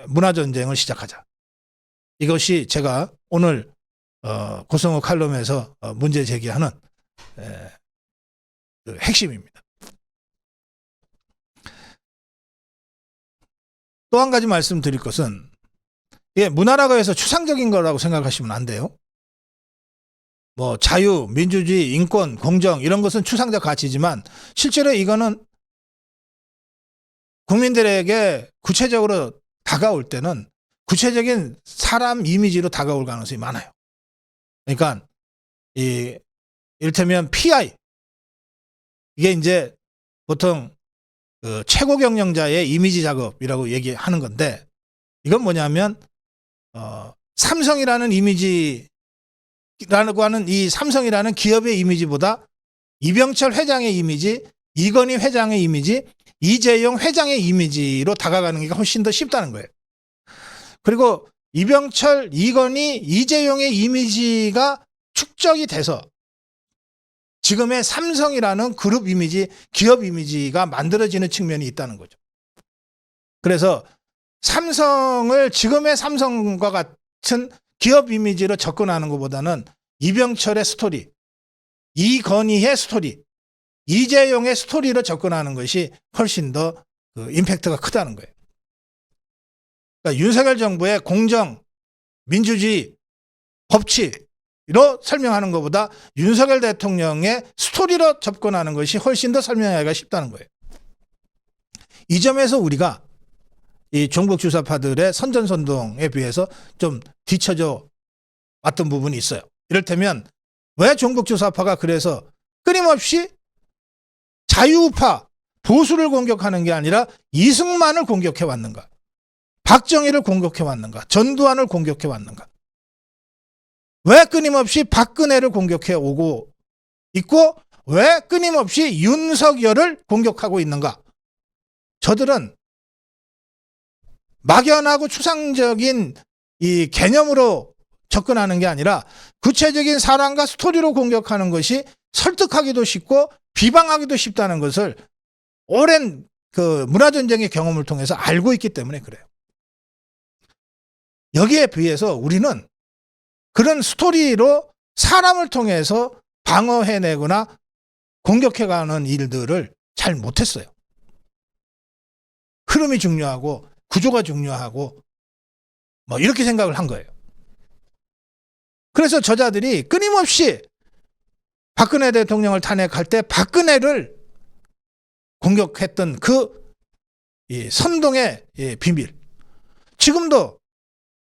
문화전쟁을 시작하자. 이것이 제가 오늘 고성호 칼럼에서 문제 제기하는 그 핵심입니다. 또 한 가지 말씀드릴 것은 이게 문화라고 해서 추상적인 거라고 생각하시면 안 돼요. 뭐 자유, 민주주의, 인권, 공정 이런 것은 추상적 가치지만 실제로 이거는 국민들에게 구체적으로 다가올 때는 구체적인 사람 이미지로 다가올 가능성이 많아요. 그러니까 이를테면 PI 이게 이제 보통 그 최고 경영자의 이미지 작업이라고 얘기하는 건데 이건 뭐냐면 삼성이라는 이미지라고 하는 이 삼성이라는 기업의 이미지보다 이병철 회장의 이미지, 이건희 회장의 이미지, 이재용 회장의 이미지로 다가가는 게 훨씬 더 쉽다는 거예요. 그리고 이병철, 이건희, 이재용의 이미지가 축적이 돼서 지금의 삼성이라는 그룹 이미지, 기업 이미지가 만들어지는 측면이 있다는 거죠. 그래서 삼성을 지금의 삼성과 같은 기업 이미지로 접근하는 것보다는 이병철의 스토리, 이건희의 스토리, 이재용의 스토리로 접근하는 것이 훨씬 더 그 임팩트가 크다는 거예요. 그러니까 윤석열 정부의 공정, 민주주의, 법치로 설명하는 것보다 윤석열 대통령의 스토리로 접근하는 것이 훨씬 더 설명하기가 쉽다는 거예요. 이 점에서 우리가 이 종북 주사파들의 선전선동에 비해서 좀 뒤처져 왔던 부분이 있어요. 이를테면 왜 종북 주사파가 그래서 끊임없이 자유우파, 보수를 공격하는 게 아니라 이승만을 공격해 왔는가? 박정희를 공격해 왔는가? 전두환을 공격해 왔는가? 왜 끊임없이 박근혜를 공격해 오고 있고 왜 끊임없이 윤석열을 공격하고 있는가? 저들은 막연하고 추상적인 이 개념으로 접근하는 게 아니라 구체적인 사람과 스토리로 공격하는 것이 설득하기도 쉽고 비방하기도 쉽다는 것을 오랜 그 문화전쟁의 경험을 통해서 알고 있기 때문에 그래요. 여기에 비해서 우리는 그런 스토리로 사람을 통해서 방어해내거나 공격해가는 일들을 잘 못했어요. 흐름이 중요하고 구조가 중요하고 뭐 이렇게 생각을 한 거예요. 그래서 저자들이 끊임없이 박근혜 대통령을 탄핵할 때 박근혜를 공격했던 그 선동의 비밀. 지금도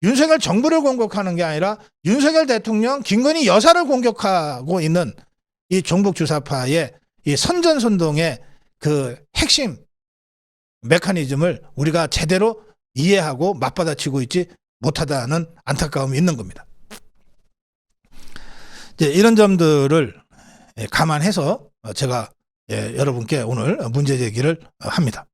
윤석열 정부를 공격하는 게 아니라 윤석열 대통령, 김건희 여사를 공격하고 있는 이 종북 주사파의 이 선전선동의 그 핵심 메커니즘을 우리가 제대로 이해하고 맞받아치고 있지 못하다는 안타까움이 있는 겁니다. 이제 이런 점들을 감안해서 제가 여러분께 오늘 문제 제기를 합니다.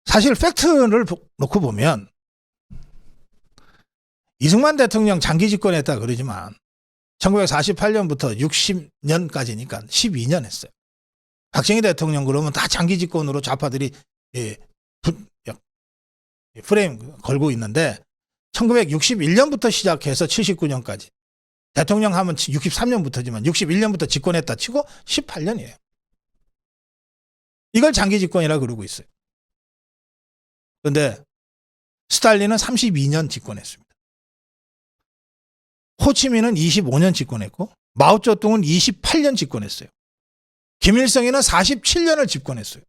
사실 팩트를 놓고 보면 이승만 대통령 장기 집권했다 그러지만 1948년부터 60년까지니까 12년 했어요. 박정희 대통령 그러면 다 장기 집권으로 좌파들이 프레임 걸고 있는데 1961년부터 시작해서 79년까지 대통령 하면 63년부터지만 61년부터 집권했다 치고 18년이에요. 이걸 장기 집권이라고 그러고 있어요. 그런데 스탈린은 32년 집권했습니다. 호치민은 25년 집권했고 마오쩌둥은 28년 집권했어요. 김일성이는 47년을 집권했어요.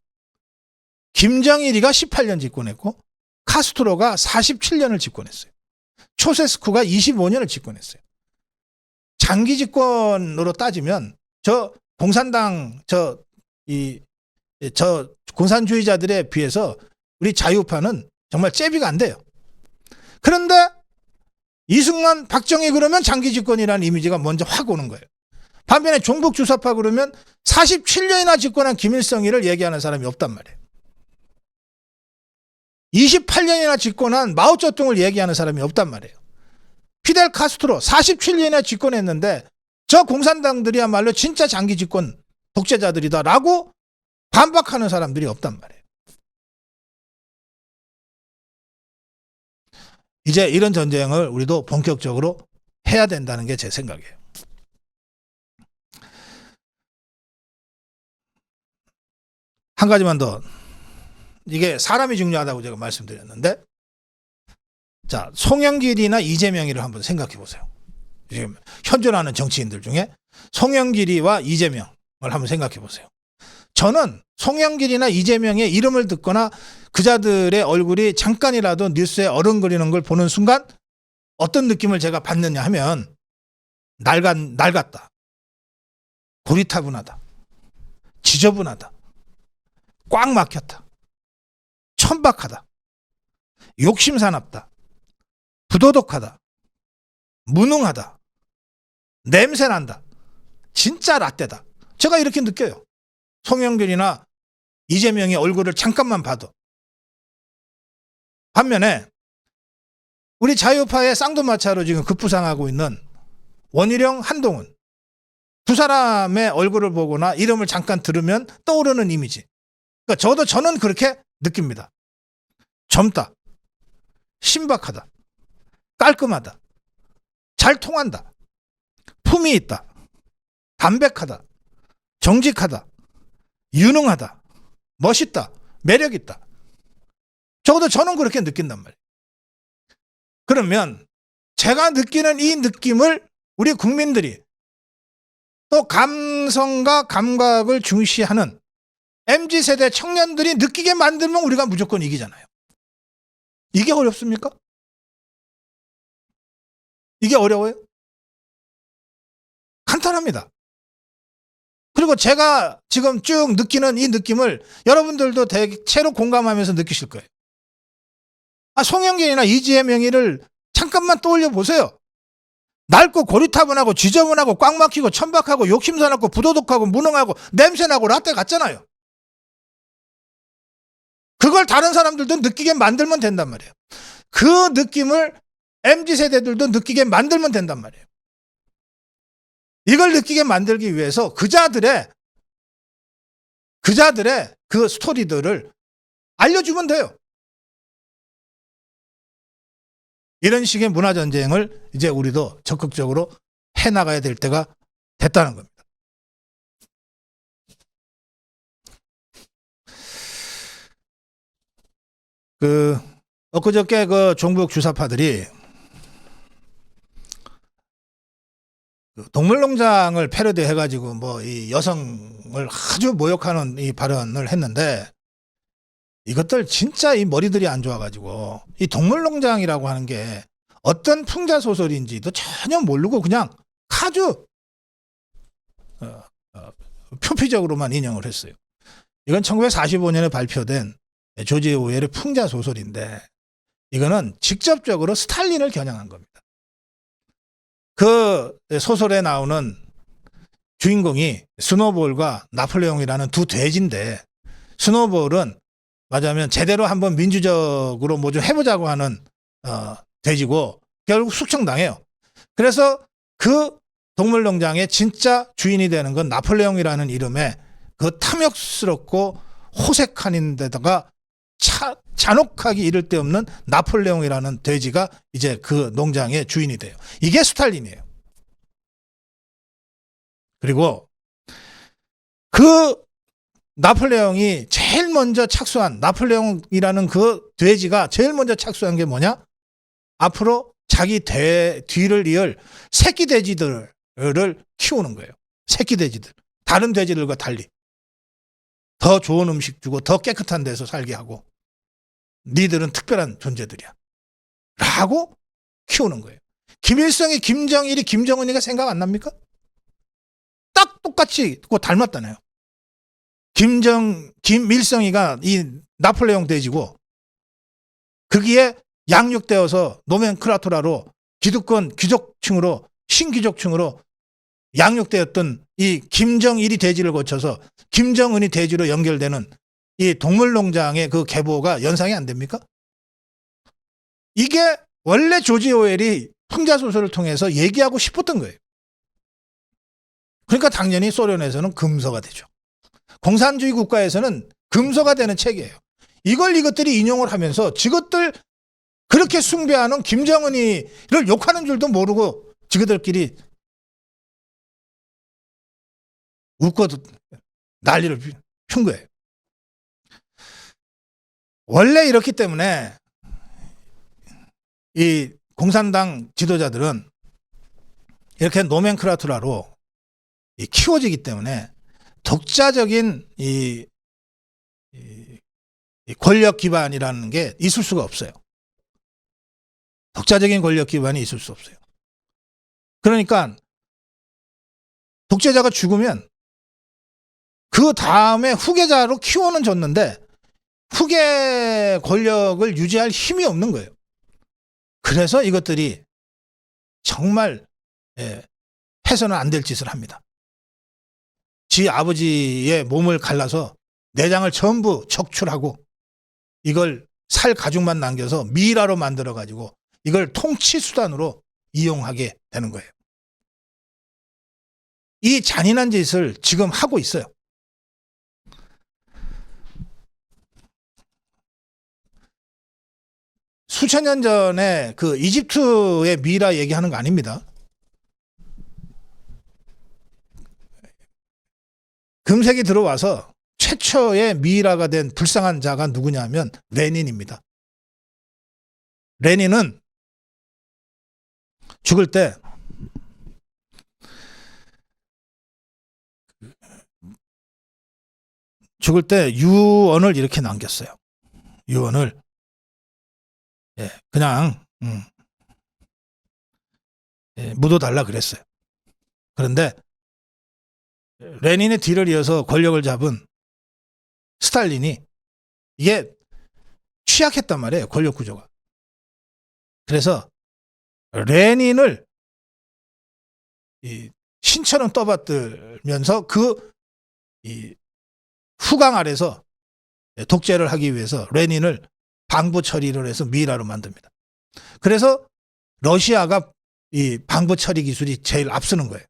김정일이가 18년 집권했고 카스트로가 47년을 집권했어요. 초세스쿠가 25년을 집권했어요. 장기 집권으로 따지면 저 공산당 저 공산주의자들에 비해서 우리 자유파는 정말 잽이가 안 돼요. 그런데 이승만, 박정희 그러면 장기 집권이라는 이미지가 먼저 확 오는 거예요. 반면에 종북 주사파 그러면 47년이나 집권한 김일성이를 얘기하는 사람이 없단 말이에요. 28년이나 집권한 마오쩌둥을 얘기하는 사람이 없단 말이에요. 피델 카스트로 47년이나 집권했는데 저 공산당들이야말로 진짜 장기 집권 독재자들이다라고 반박하는 사람들이 없단 말이에요. 이제 이런 전쟁을 우리도 본격적으로 해야 된다는 게 제 생각이에요. 한 가지만 더. 이게 사람이 중요하다고 제가 말씀드렸는데, 자, 송영길이나 이재명이를 한번 생각해 보세요. 지금 현존하는 정치인들 중에 송영길이와 이재명을 한번 생각해 보세요. 저는 송영길이나 이재명의 이름을 듣거나 그자들의 얼굴이 잠깐이라도 뉴스에 어른거리는 걸 보는 순간 어떤 느낌을 제가 받느냐 하면 낡았다, 고리타분하다, 지저분하다, 꽉 막혔다, 천박하다, 욕심사납다, 부도덕하다, 무능하다, 냄새난다, 진짜 라떼다. 제가 이렇게 느껴요. 송영길이나 이재명의 얼굴을 잠깐만 봐도. 반면에 우리 자유파의 쌍두마차로 지금 급부상하고 있는 원희룡, 한동훈, 두 사람의 얼굴을 보거나 이름을 잠깐 들으면 떠오르는 이미지. 그러니까 저는 그렇게 느낍니다. 젊다, 신박하다, 깔끔하다, 잘 통한다, 품이 있다, 담백하다, 정직하다, 유능하다, 멋있다, 매력있다. 적어도 저는 그렇게 느낀단 말이에요. 그러면 제가 느끼는 이 느낌을 우리 국민들이 또 감성과 감각을 중시하는 MZ세대 청년들이 느끼게 만들면 우리가 무조건 이기잖아요. 이게 어렵습니까? 이게 어려워요? 간단합니다. 그리고 제가 지금 쭉 느끼는 이 느낌을 여러분들도 대체로 공감하면서 느끼실 거예요. 송영길이나 이재명이를 잠깐만 떠올려 보세요. 낡고 고리타분하고 지저분하고 꽉 막히고 천박하고 욕심사납고 부도덕하고 무능하고 냄새나고 라떼 같잖아요. 그걸 다른 사람들도 느끼게 만들면 된단 말이에요. 그 느낌을 MZ세대들도 느끼게 만들면 된단 말이에요. 이걸 느끼게 만들기 위해서 그자들의 그 스토리들을 알려주면 돼요. 이런 식의 문화전쟁을 이제 우리도 적극적으로 해나가야 될 때가 됐다는 겁니다. 엊그저께 종북 주사파들이 동물농장을 패러디 해가지고 이 여성을 아주 모욕하는 이 발언을 했는데, 이것들 진짜 이 머리들이 안 좋아가지고 이 동물농장이라고 하는 게 어떤 풍자소설인지도 전혀 모르고 그냥 아주 표피적으로만 인용을 했어요. 이건 1945년에 발표된 조지 오웰의 풍자소설인데, 이거는 직접적으로 스탈린을 겨냥한 겁니다. 그 소설에 나오는 주인공이 스노볼과 나폴레옹이라는 두 돼지인데, 스노볼은 맞아면 제대로 한번 민주적으로 뭐 좀 해보자고 하는 돼지고 결국 숙청당해요. 그래서 그 동물농장의 진짜 주인이 되는 건 나폴레옹이라는 이름의 그 탐욕스럽고 호색한인데다가 잔혹하기 이를 데 없는 나폴레옹이라는 돼지가 이제 그 농장의 주인이 돼요. 이게 스탈린이에요. 그리고 그 나폴레옹이 제일 먼저 착수한, 나폴레옹이라는 그 돼지가 제일 먼저 착수한 게 뭐냐? 앞으로 자기 뒤를 이을 새끼 돼지들을 키우는 거예요. 새끼 돼지들. 다른 돼지들과 달리. 더 좋은 음식 주고 더 깨끗한 데서 살게 하고, 니들은 특별한 존재들이야 라고 키우는 거예요. 김일성이 김정일이 김정은이가 생각 안 납니까? 딱 똑같이 닮았다네요. 김일성이가 이 나폴레옹 돼지고, 거기에 양육되어서 노멘클라토라로 기득권 귀족층으로, 신귀족층으로 양육되었던 이 김정일이 돼지를 거쳐서 김정은이 돼지로 연결되는 이 동물농장의 그 계보가 연상이 안 됩니까? 이게 원래 조지 오웰이 풍자소설을 통해서 얘기하고 싶었던 거예요. 그러니까 당연히 소련에서는 금서가 되죠. 공산주의 국가에서는 금서가 되는 책이에요. 이것들이 인용을 하면서 지것들 그렇게 숭배하는 김정은이를 욕하는 줄도 모르고 지그들끼리 웃고 난리를 핀 거예요. 원래 이렇기 때문에 이 공산당 지도자들은 이렇게 노멘클라투라로 키워지기 때문에 독자적인 이 권력 기반이라는 게 있을 수가 없어요. 독자적인 권력 기반이 있을 수 없어요. 그러니까 독재자가 죽으면 그 다음에 후계자로 키워는 줬는데 후계 권력을 유지할 힘이 없는 거예요. 그래서 이것들이 정말 해서는 안 될 짓을 합니다. 지 아버지의 몸을 갈라서 내장을 전부 적출하고 이걸 살 가죽만 남겨서 미라로 만들어 가지고 이걸 통치 수단으로 이용하게 되는 거예요. 이 잔인한 짓을 지금 하고 있어요. 수천 년 전에 그 이집트의 미라 얘기하는 거 아닙니다. 금색이 들어와서 최초의 미라가 된 불쌍한 자가 누구냐면 레닌입니다. 레닌은 죽을 때 유언을 이렇게 남겼어요. 유언을 그냥 묻어달라 그랬어요. 그런데 레닌의 뒤를 이어서 권력을 잡은 스탈린이 이게 취약했단 말이에요. 권력 구조가. 그래서 레닌을 신처럼 떠받들면서 그 후광 아래서 독재를 하기 위해서 레닌을 방부 처리를 해서 미라로 만듭니다. 그래서 러시아가 이 방부 처리 기술이 제일 앞서는 거예요.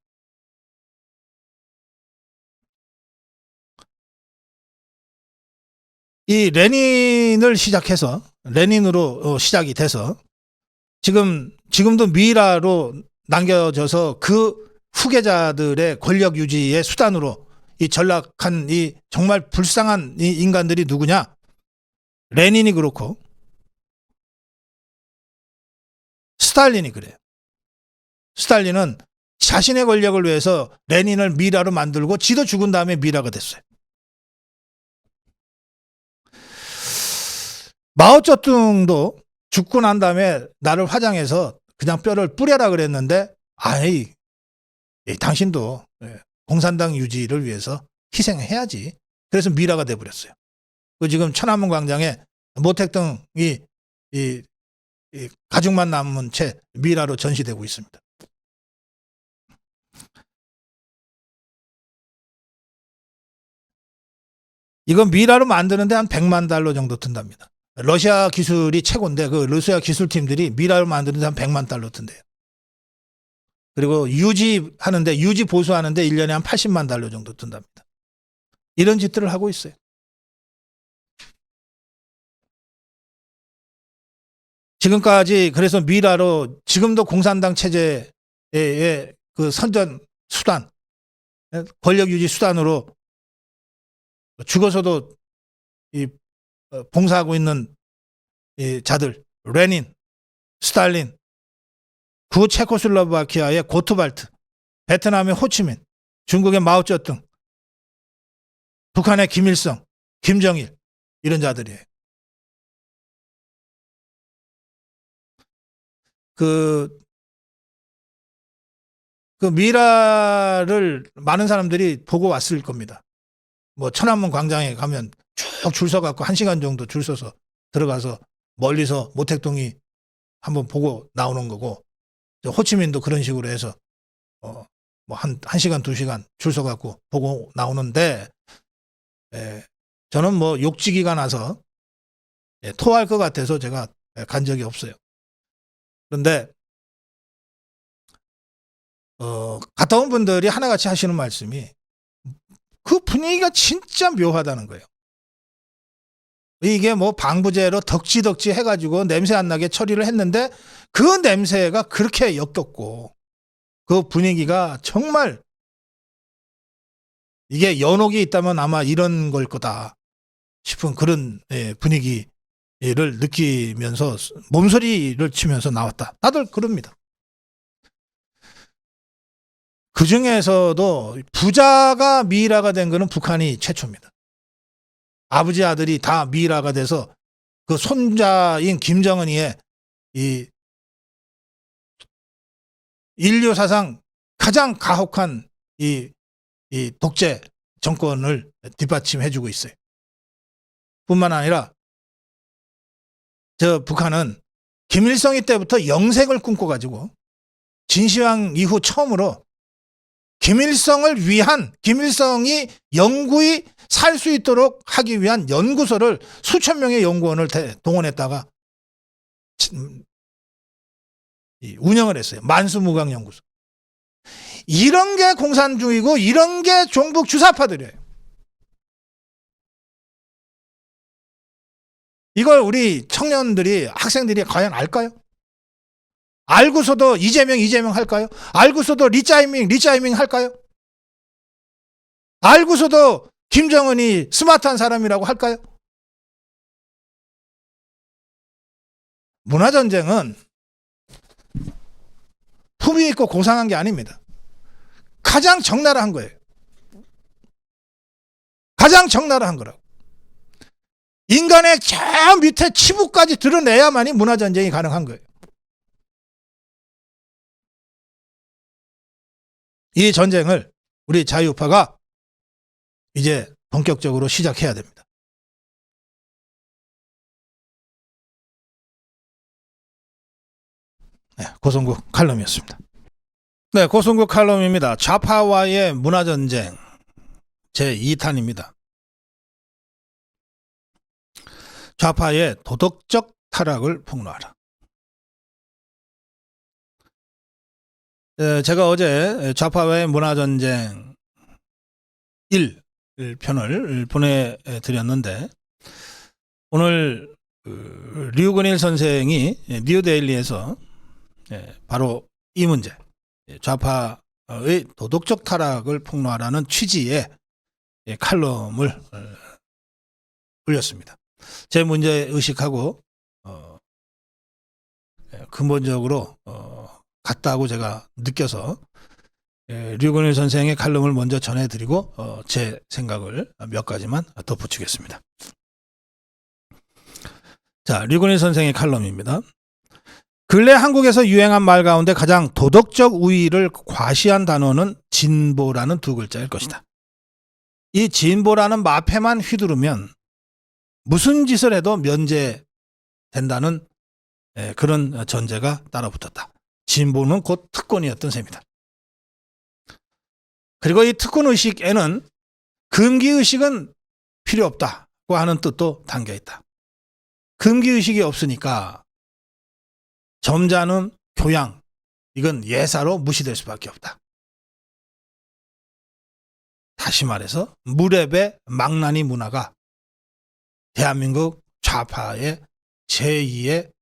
이 레닌을 시작해서 레닌으로 시작이 돼서 지금도 미라로 남겨져서 그 후계자들의 권력 유지의 수단으로 이 전락한 이 정말 불쌍한 이 인간들이 누구냐? 레닌이 그렇고 스탈린이 그래요. 스탈린은 자신의 권력을 위해서 레닌을 미라로 만들고 지도 죽은 다음에 미라가 됐어요. 마오쩌둥도 죽고 난 다음에 나를 화장해서 그냥 뼈를 뿌려라 그랬는데 아이 당신도 공산당 유지를 위해서 희생해야지. 그래서 미라가 돼버렸어요. 그 지금 천안문 광장에 모택동이 이 가죽만 남은 채 미라로 전시되고 있습니다. 이건 미라로 만드는데 한 100만 달러 정도 든답니다. 러시아 기술이 최고인데 그 러시아 기술팀들이 미라를 만드는데 한 100만 달러 든대요. 그리고 유지 보수하는데 1년에 한 80만 달러 정도 든답니다. 이런 짓들을 하고 있어요. 지금까지 그래서 미라로 지금도 공산당 체제의 그 선전 수단, 권력 유지 수단으로 죽어서도 봉사하고 있는 자들, 레닌, 스탈린, 구 체코슬로바키아의 고트발트, 베트남의 호치민, 중국의 마오쩌둥, 북한의 김일성, 김정일 이런 자들이에요. 그 미라를 많은 사람들이 보고 왔을 겁니다. 뭐 천안문 광장에 가면 쭉 줄 서갖고 1시간 정도 줄 서서 들어가서 멀리서 모택동이 한번 보고 나오는 거고, 호치민도 그런 식으로 해서 뭐 한 1시간 2시간 줄 서갖고 보고 나오는데, 저는 뭐 욕지기가 나서 토할 것 같아서 제가 간 적이 없어요. 그런데 갔다 온 분들이 하나같이 하시는 말씀이 그 분위기가 진짜 묘하다는 거예요. 이게 뭐 방부제로 덕지덕지 해가지고 냄새 안 나게 처리를 했는데 그 냄새가 그렇게 역겹고 그 분위기가 정말 이게 연옥이 있다면 아마 이런 걸 거다 싶은 그런 분위기 이를 느끼면서 몸소리를 치면서 나왔다. 다들 그럽니다. 그 중에서도 부자가 미이라가 된 거는 북한이 최초입니다. 아버지 아들이 다 미이라가 돼서 그 손자인 김정은이의 이 인류 사상 가장 가혹한 이 독재 정권을 뒷받침해주고 있어요. 뿐만 아니라 저 북한은 김일성이 때부터 영생을 꿈꿔가지고 진시황 이후 처음으로 김일성을 위한, 김일성이 영구히 살 수 있도록 하기 위한 연구소를 수천 명의 연구원을 동원했다가 운영을 했어요. 만수무강연구소. 이런 게 공산주의고 이런 게 종북 주사파들이에요. 이걸 우리 청년들이, 학생들이 과연 알까요? 알고서도 이재명 할까요? 알고서도 리짜이밍 할까요? 알고서도 김정은이 스마트한 사람이라고 할까요? 문화전쟁은 품위 있고 고상한 게 아닙니다. 가장 적나라한 거예요. 가장 적나라한 거라고. 인간의 저 밑에 치부까지 드러내야만이 문화전쟁이 가능한 거예요. 이 전쟁을 우리 자유파가 이제 본격적으로 시작해야 됩니다. 네, 고성국 칼럼이었습니다. 네, 고성국 칼럼입니다. 좌파와의 문화전쟁 제2탄입니다. 좌파의 도덕적 타락을 폭로하라. 제가 어제 좌파와의 문화전쟁 1편을 보내드렸는데 오늘 류근일 선생이 뉴데일리에서 바로 이 문제, 좌파의 도덕적 타락을 폭로하라는 취지의 칼럼을 올렸습니다. 제 문제의식하고 근본적으로 같다고 제가 느껴서 류근일 선생의 칼럼을 먼저 전해드리고 제 생각을 몇 가지만 덧붙이겠습니다. 자, 류근일 선생의 칼럼입니다. 근래 한국에서 유행한 말 가운데 가장 도덕적 우위를 과시한 단어는 진보라는 두 글자일 것이다. 이 진보라는 마패만 휘두르면 무슨 짓을 해도 면제된다는 그런 전제가 따라붙었다. 진보는 곧 특권이었던 셈이다. 그리고 이 특권의식에는 금기의식은 필요 없다고 하는 뜻도 담겨있다. 금기의식이 없으니까 점잖음, 교양, 이건 예사로 무시될 수밖에 없다. 다시 말해서 무렵의 망나니 문화가 대한민국 좌파의 제2의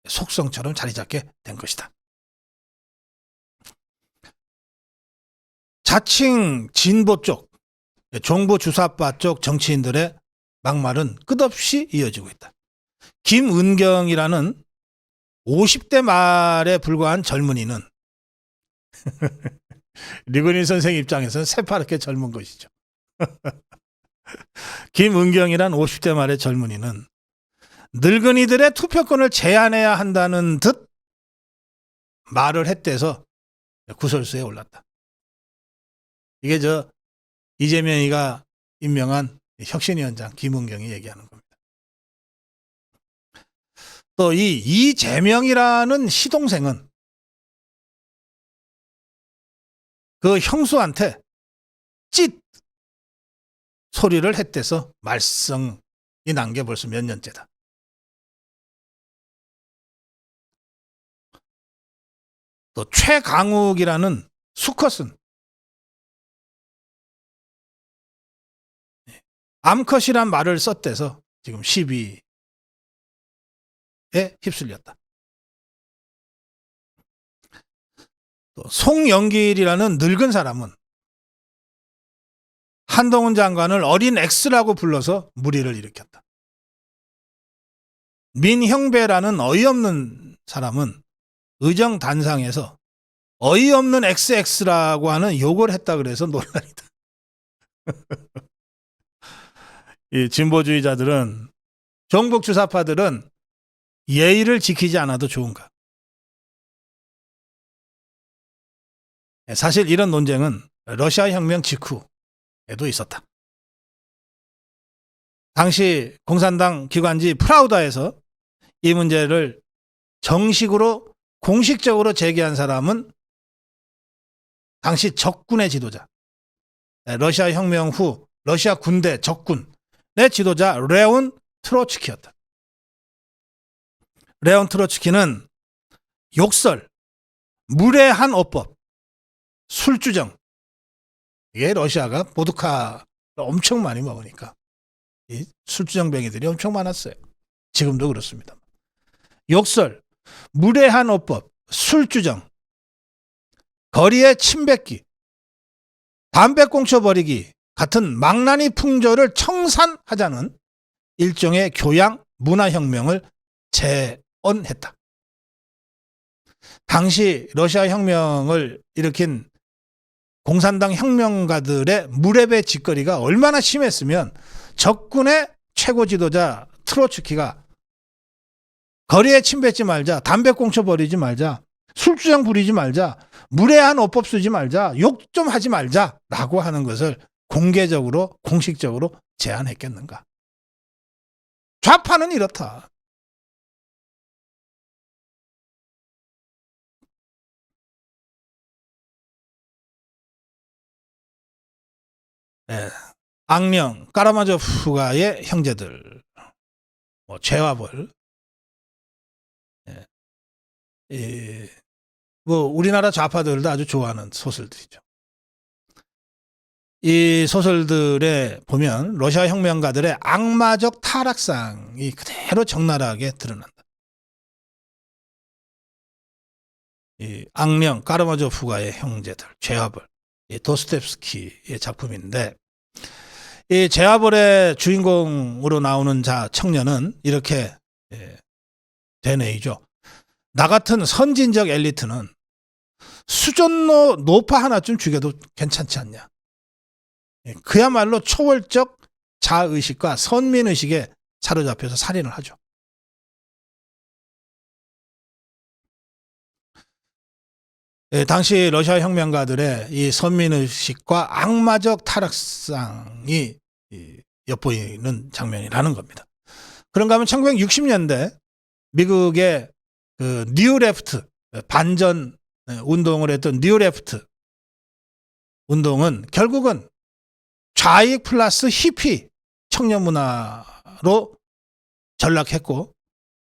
속성처럼 자리 잡게 된 것이다. 자칭 진보 쪽, 정부 주사파 쪽 정치인들의 막말은 끝없이 이어지고 있다. 김은경이라는 50대 말에 불과한 젊은이는 류근일 선생 입장에서는 새파랗게 젊은 것이죠. 김은경이란 50대 말의 젊은이는 늙은이들의 투표권을 제한해야 한다는 듯 말을 했대서 구설수에 올랐다. 이게 이재명이가 임명한 혁신위원장 김은경이 얘기하는 겁니다. 또 이재명이라는 시동생은 그 형수한테 찢 소리를 했대서 말썽이 난 게 벌써 몇 년째다. 또 최강욱이라는 수컷은 암컷이란 말을 썼대서 지금 시비에 휩쓸렸다. 또 송영길이라는 늙은 사람은 한동훈 장관을 어린 X라고 불러서 물의를 일으켰다. 민형배라는 어이없는 사람은 의정단상에서 어이없는 XX라고 하는 욕을 했다 그래서 논란이다. 이 진보주의자들은, 종북 주사파들은 예의를 지키지 않아도 좋은가? 사실 이런 논쟁은 러시아 혁명 직후에도 있었다. 당시 공산당 기관지 프라우다에서 이 문제를 정식으로 공식적으로 제기한 사람은 당시 적군의 지도자, 러시아 혁명 후 러시아 군대 적군의 지도자 레온 트로츠키였다. 레온 트로츠키는 욕설, 무례한 어법, 술주정, 이게 러시아가 보드카를 엄청 많이 먹으니까 이 술주정뱅이들이 엄청 많았어요. 지금도 그렇습니다. 욕설, 무례한 어법, 술주정, 거리에 침뱉기, 담배 꽁쳐버리기 같은 망나니 풍조를 청산하자는 일종의 교양 문화혁명을 재언했다. 당시 러시아 혁명을 일으킨 공산당 혁명가들의 무례배 짓거리가 얼마나 심했으면 적군의 최고 지도자 트로츠키가 거리에 침뱉지 말자, 담배 꽁쳐버리지 말자, 술주정 부리지 말자, 무례한 어법 쓰지 말자, 욕 좀 하지 말자라고 하는 것을 공개적으로 공식적으로 제안했겠는가? 좌파는 이렇다. 네. 앙령, 까라마조프가의 형제들, 죄와벌, 우리나라 좌파들도 아주 좋아하는 소설들이죠. 이 소설들에 보면 러시아 혁명가들의 악마적 타락상이 그대로 적나라하게 드러난다. 이 앙령, 까라마조프가의 형제들, 죄와벌, 도스토옙스키의 작품인데, 이 죄와벌의 주인공으로 나오는 청년은 이렇게 되뇌이죠. 나 같은 선진적 엘리트는 수준노 노파 하나쯤 죽여도 괜찮지 않냐. 그야말로 초월적 자의식과 선민의식에 사로잡혀서 살인을 하죠. 당시 러시아 혁명가들의 이 선민의식과 악마적 타락상이 엿보이는 장면이라는 겁니다. 그런가 하면 1960년대 미국의 그 뉴레프트, 반전 운동을 했던 뉴레프트 운동은 결국은 좌익 플러스 히피 청년 문화로 전락했고,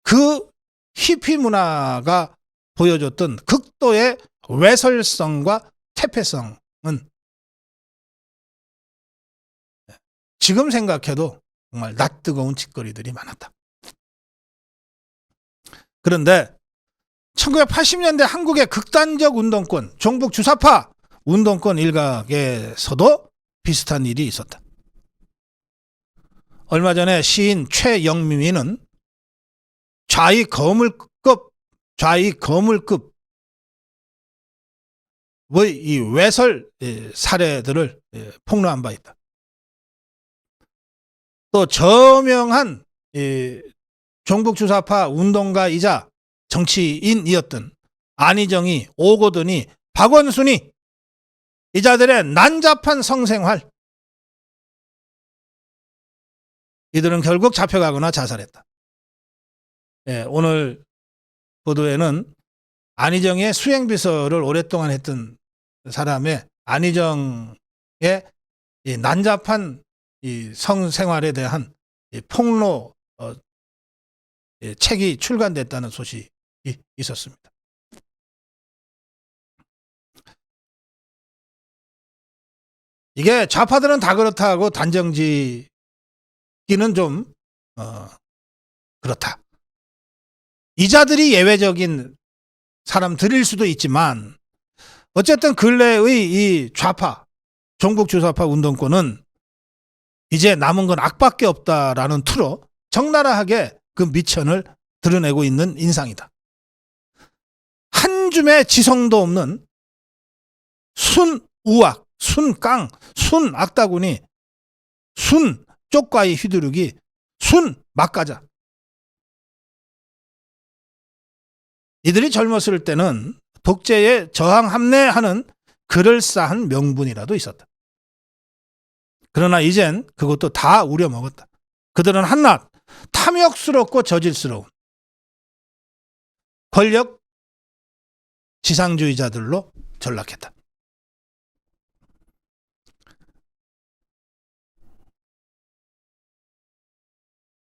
그 히피 문화가 보여줬던 극도의 외설성과 퇴폐성은 지금 생각해도 정말 낯뜨거운 짓거리들이 많았다. 그런데 1980년대 한국의 극단적 운동권, 종북 주사파 운동권 일각에서도 비슷한 일이 있었다. 얼마 전에 시인 최영민은 좌익 거물급 이 외설 사례들을 폭로한 바 있다. 또 저명한 종북 주사파 운동가이자 정치인이었던 안희정이, 오고든이, 박원순이 이자들의 난잡한 성생활, 이들은 결국 잡혀가거나 자살했다. 오늘 보도에는 안희정의 수행비서를 오랫동안 했던 사람의 안희정의 이 난잡한 이 성생활에 대한 폭로 책이 출간됐다는 소식이 있었습니다. 이게 좌파들은 다 그렇다고 단정짓기는 좀 그렇다. 이자들이 예외적인 사람들일 수도 있지만 어쨌든 근래의 이 좌파, 종북 주사파 운동권은 이제 남은 건 악밖에 없다라는 투로 적나라하게 그 미천을 드러내고 있는 인상이다. 한 줌의 지성도 없는 순우악, 순깡, 순악다구니, 순 쪽과의 휘두르기, 순 막가자. 이들이 젊었을 때는 독재에 저항함내하는 그럴싸한 명분이라도 있었다. 그러나 이젠 그것도 다 우려먹었다. 그들은 한낱 탐욕스럽고 저질스러운 권력 지상주의자들로 전락했다.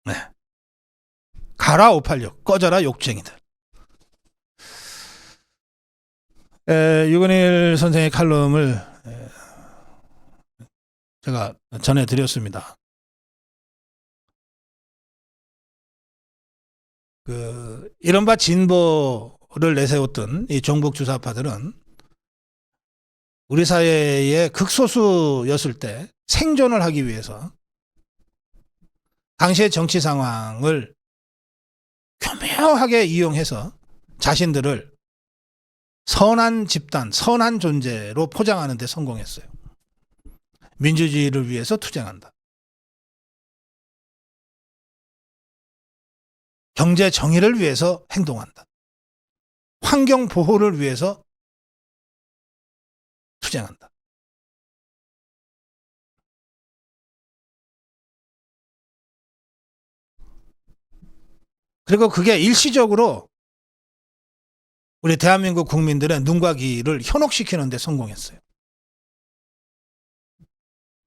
네. 가라 586, 꺼져라 욕쟁이들. 유근일 선생의 칼럼을 제가 전해드렸습니다. 이른바 진보를 내세웠던 이 종북 주사파들은 우리 사회의 극소수였을 때 생존을 하기 위해서 당시의 정치 상황을 교묘하게 이용해서 자신들을 선한 집단, 선한 존재로 포장하는 데 성공했어요. 민주주의를 위해서 투쟁한다. 경제 정의를 위해서 행동한다. 환경 보호를 위해서 투쟁한다. 그리고 그게 일시적으로 우리 대한민국 국민들의 눈과 귀를 현혹시키는 데 성공했어요.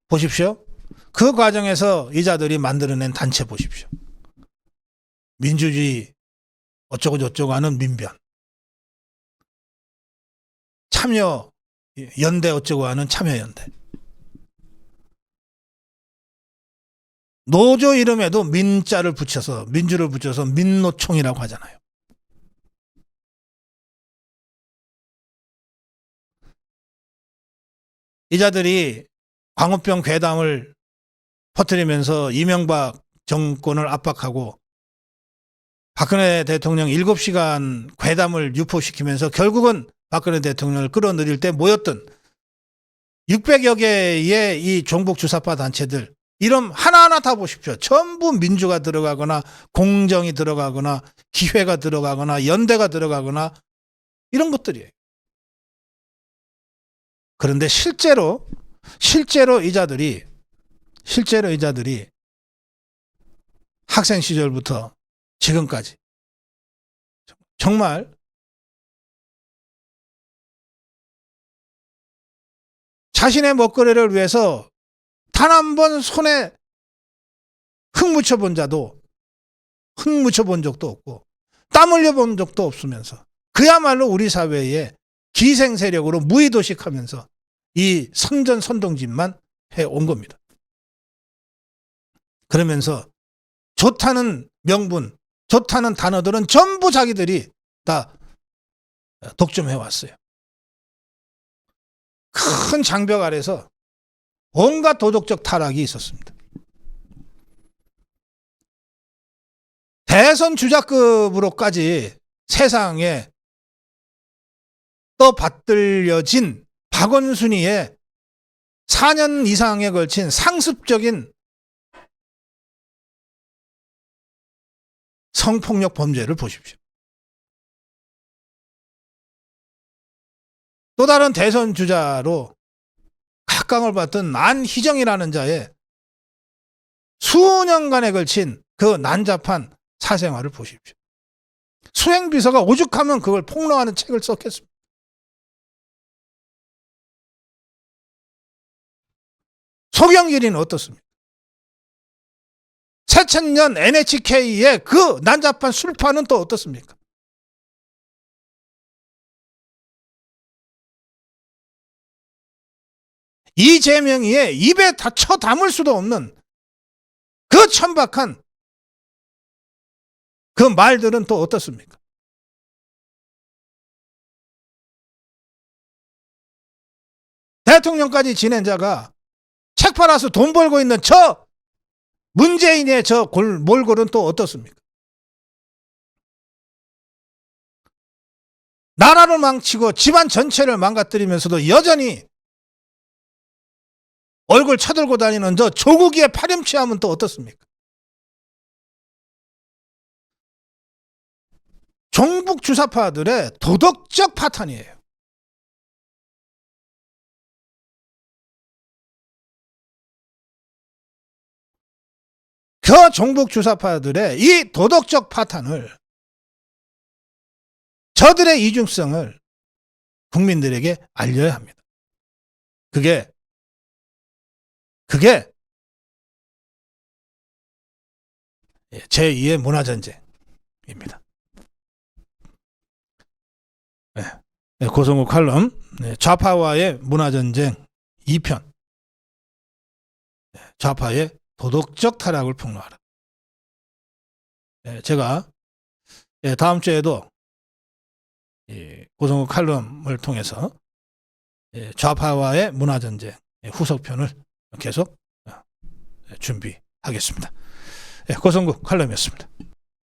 보십시오. 그 과정에서 이자들이 만들어낸 단체 보십시오. 민주주의 어쩌고 저쩌고 하는 민변, 참여 연대 어쩌고 하는 참여연대, 노조 이름에도 민자를 붙여서 민주를 붙여서 민노총이라고 하잖아요. 이자들이 광우병 괴담을 퍼뜨리면서 이명박 정권을 압박하고 박근혜 대통령 7시간 괴담을 유포시키면서 결국은 박근혜 대통령을 끌어들일 때 모였던 600여 개의 이 종북 주사파 단체들 이름 하나하나 다 보십시오. 전부 민주가 들어가거나 공정이 들어가거나 기회가 들어가거나 연대가 들어가거나 이런 것들이에요. 그런데 실제로 이자들이 학생 시절부터 지금까지 정말 자신의 먹거리를 위해서 단 한 번 손에 흙 묻혀본 적도 없고 땀 흘려본 적도 없으면서 그야말로 우리 사회에 기생 세력으로 무의도식하면서 이 선전선동짓만 해온 겁니다. 그러면서 좋다는 명분, 좋다는 단어들은 전부 자기들이 다 독점해왔어요. 큰 장벽 아래서 온갖 도덕적 타락이 있었습니다. 대선 주자급으로까지 세상에 떠받들려진 박원순이의 4년 이상에 걸친 상습적인 성폭력 범죄를 보십시오. 또 다른 대선 주자로 각광을 받던 안희정이라는 자의 수년간에 걸친 그 난잡한 사생활을 보십시오. 수행비서가 오죽하면 그걸 폭로하는 책을 썼겠습니다. 소경길이는 어떻습니까? 새천년 NHK의 그 난잡한 술파는 또 어떻습니까? 이재명이의 입에 쳐 담을 수도 없는 그 천박한 그 말들은 또 어떻습니까? 대통령까지 지낸 자가 책 팔아서 돈 벌고 있는 저 문재인의 저 몰골은 또 어떻습니까? 나라를 망치고 집안 전체를 망가뜨리면서도 여전히 얼굴 쳐들고 다니는 저 조국이의 파렴치함은 또 어떻습니까? 종북 주사파들의 도덕적 파탄이에요. 그 종북 주사파들의 이 도덕적 파탄을, 저들의 이중성을 국민들에게 알려야 합니다. 그게 제2의 문화전쟁입니다. 고성국 칼럼 좌파와의 문화전쟁 2편, 좌파의 도덕적 타락을 폭로하라. 제가 다음 주에도 고성국 칼럼을 통해서 좌파와의 문화전쟁 후속편을 계속 준비하겠습니다. 고성국 칼럼이었습니다.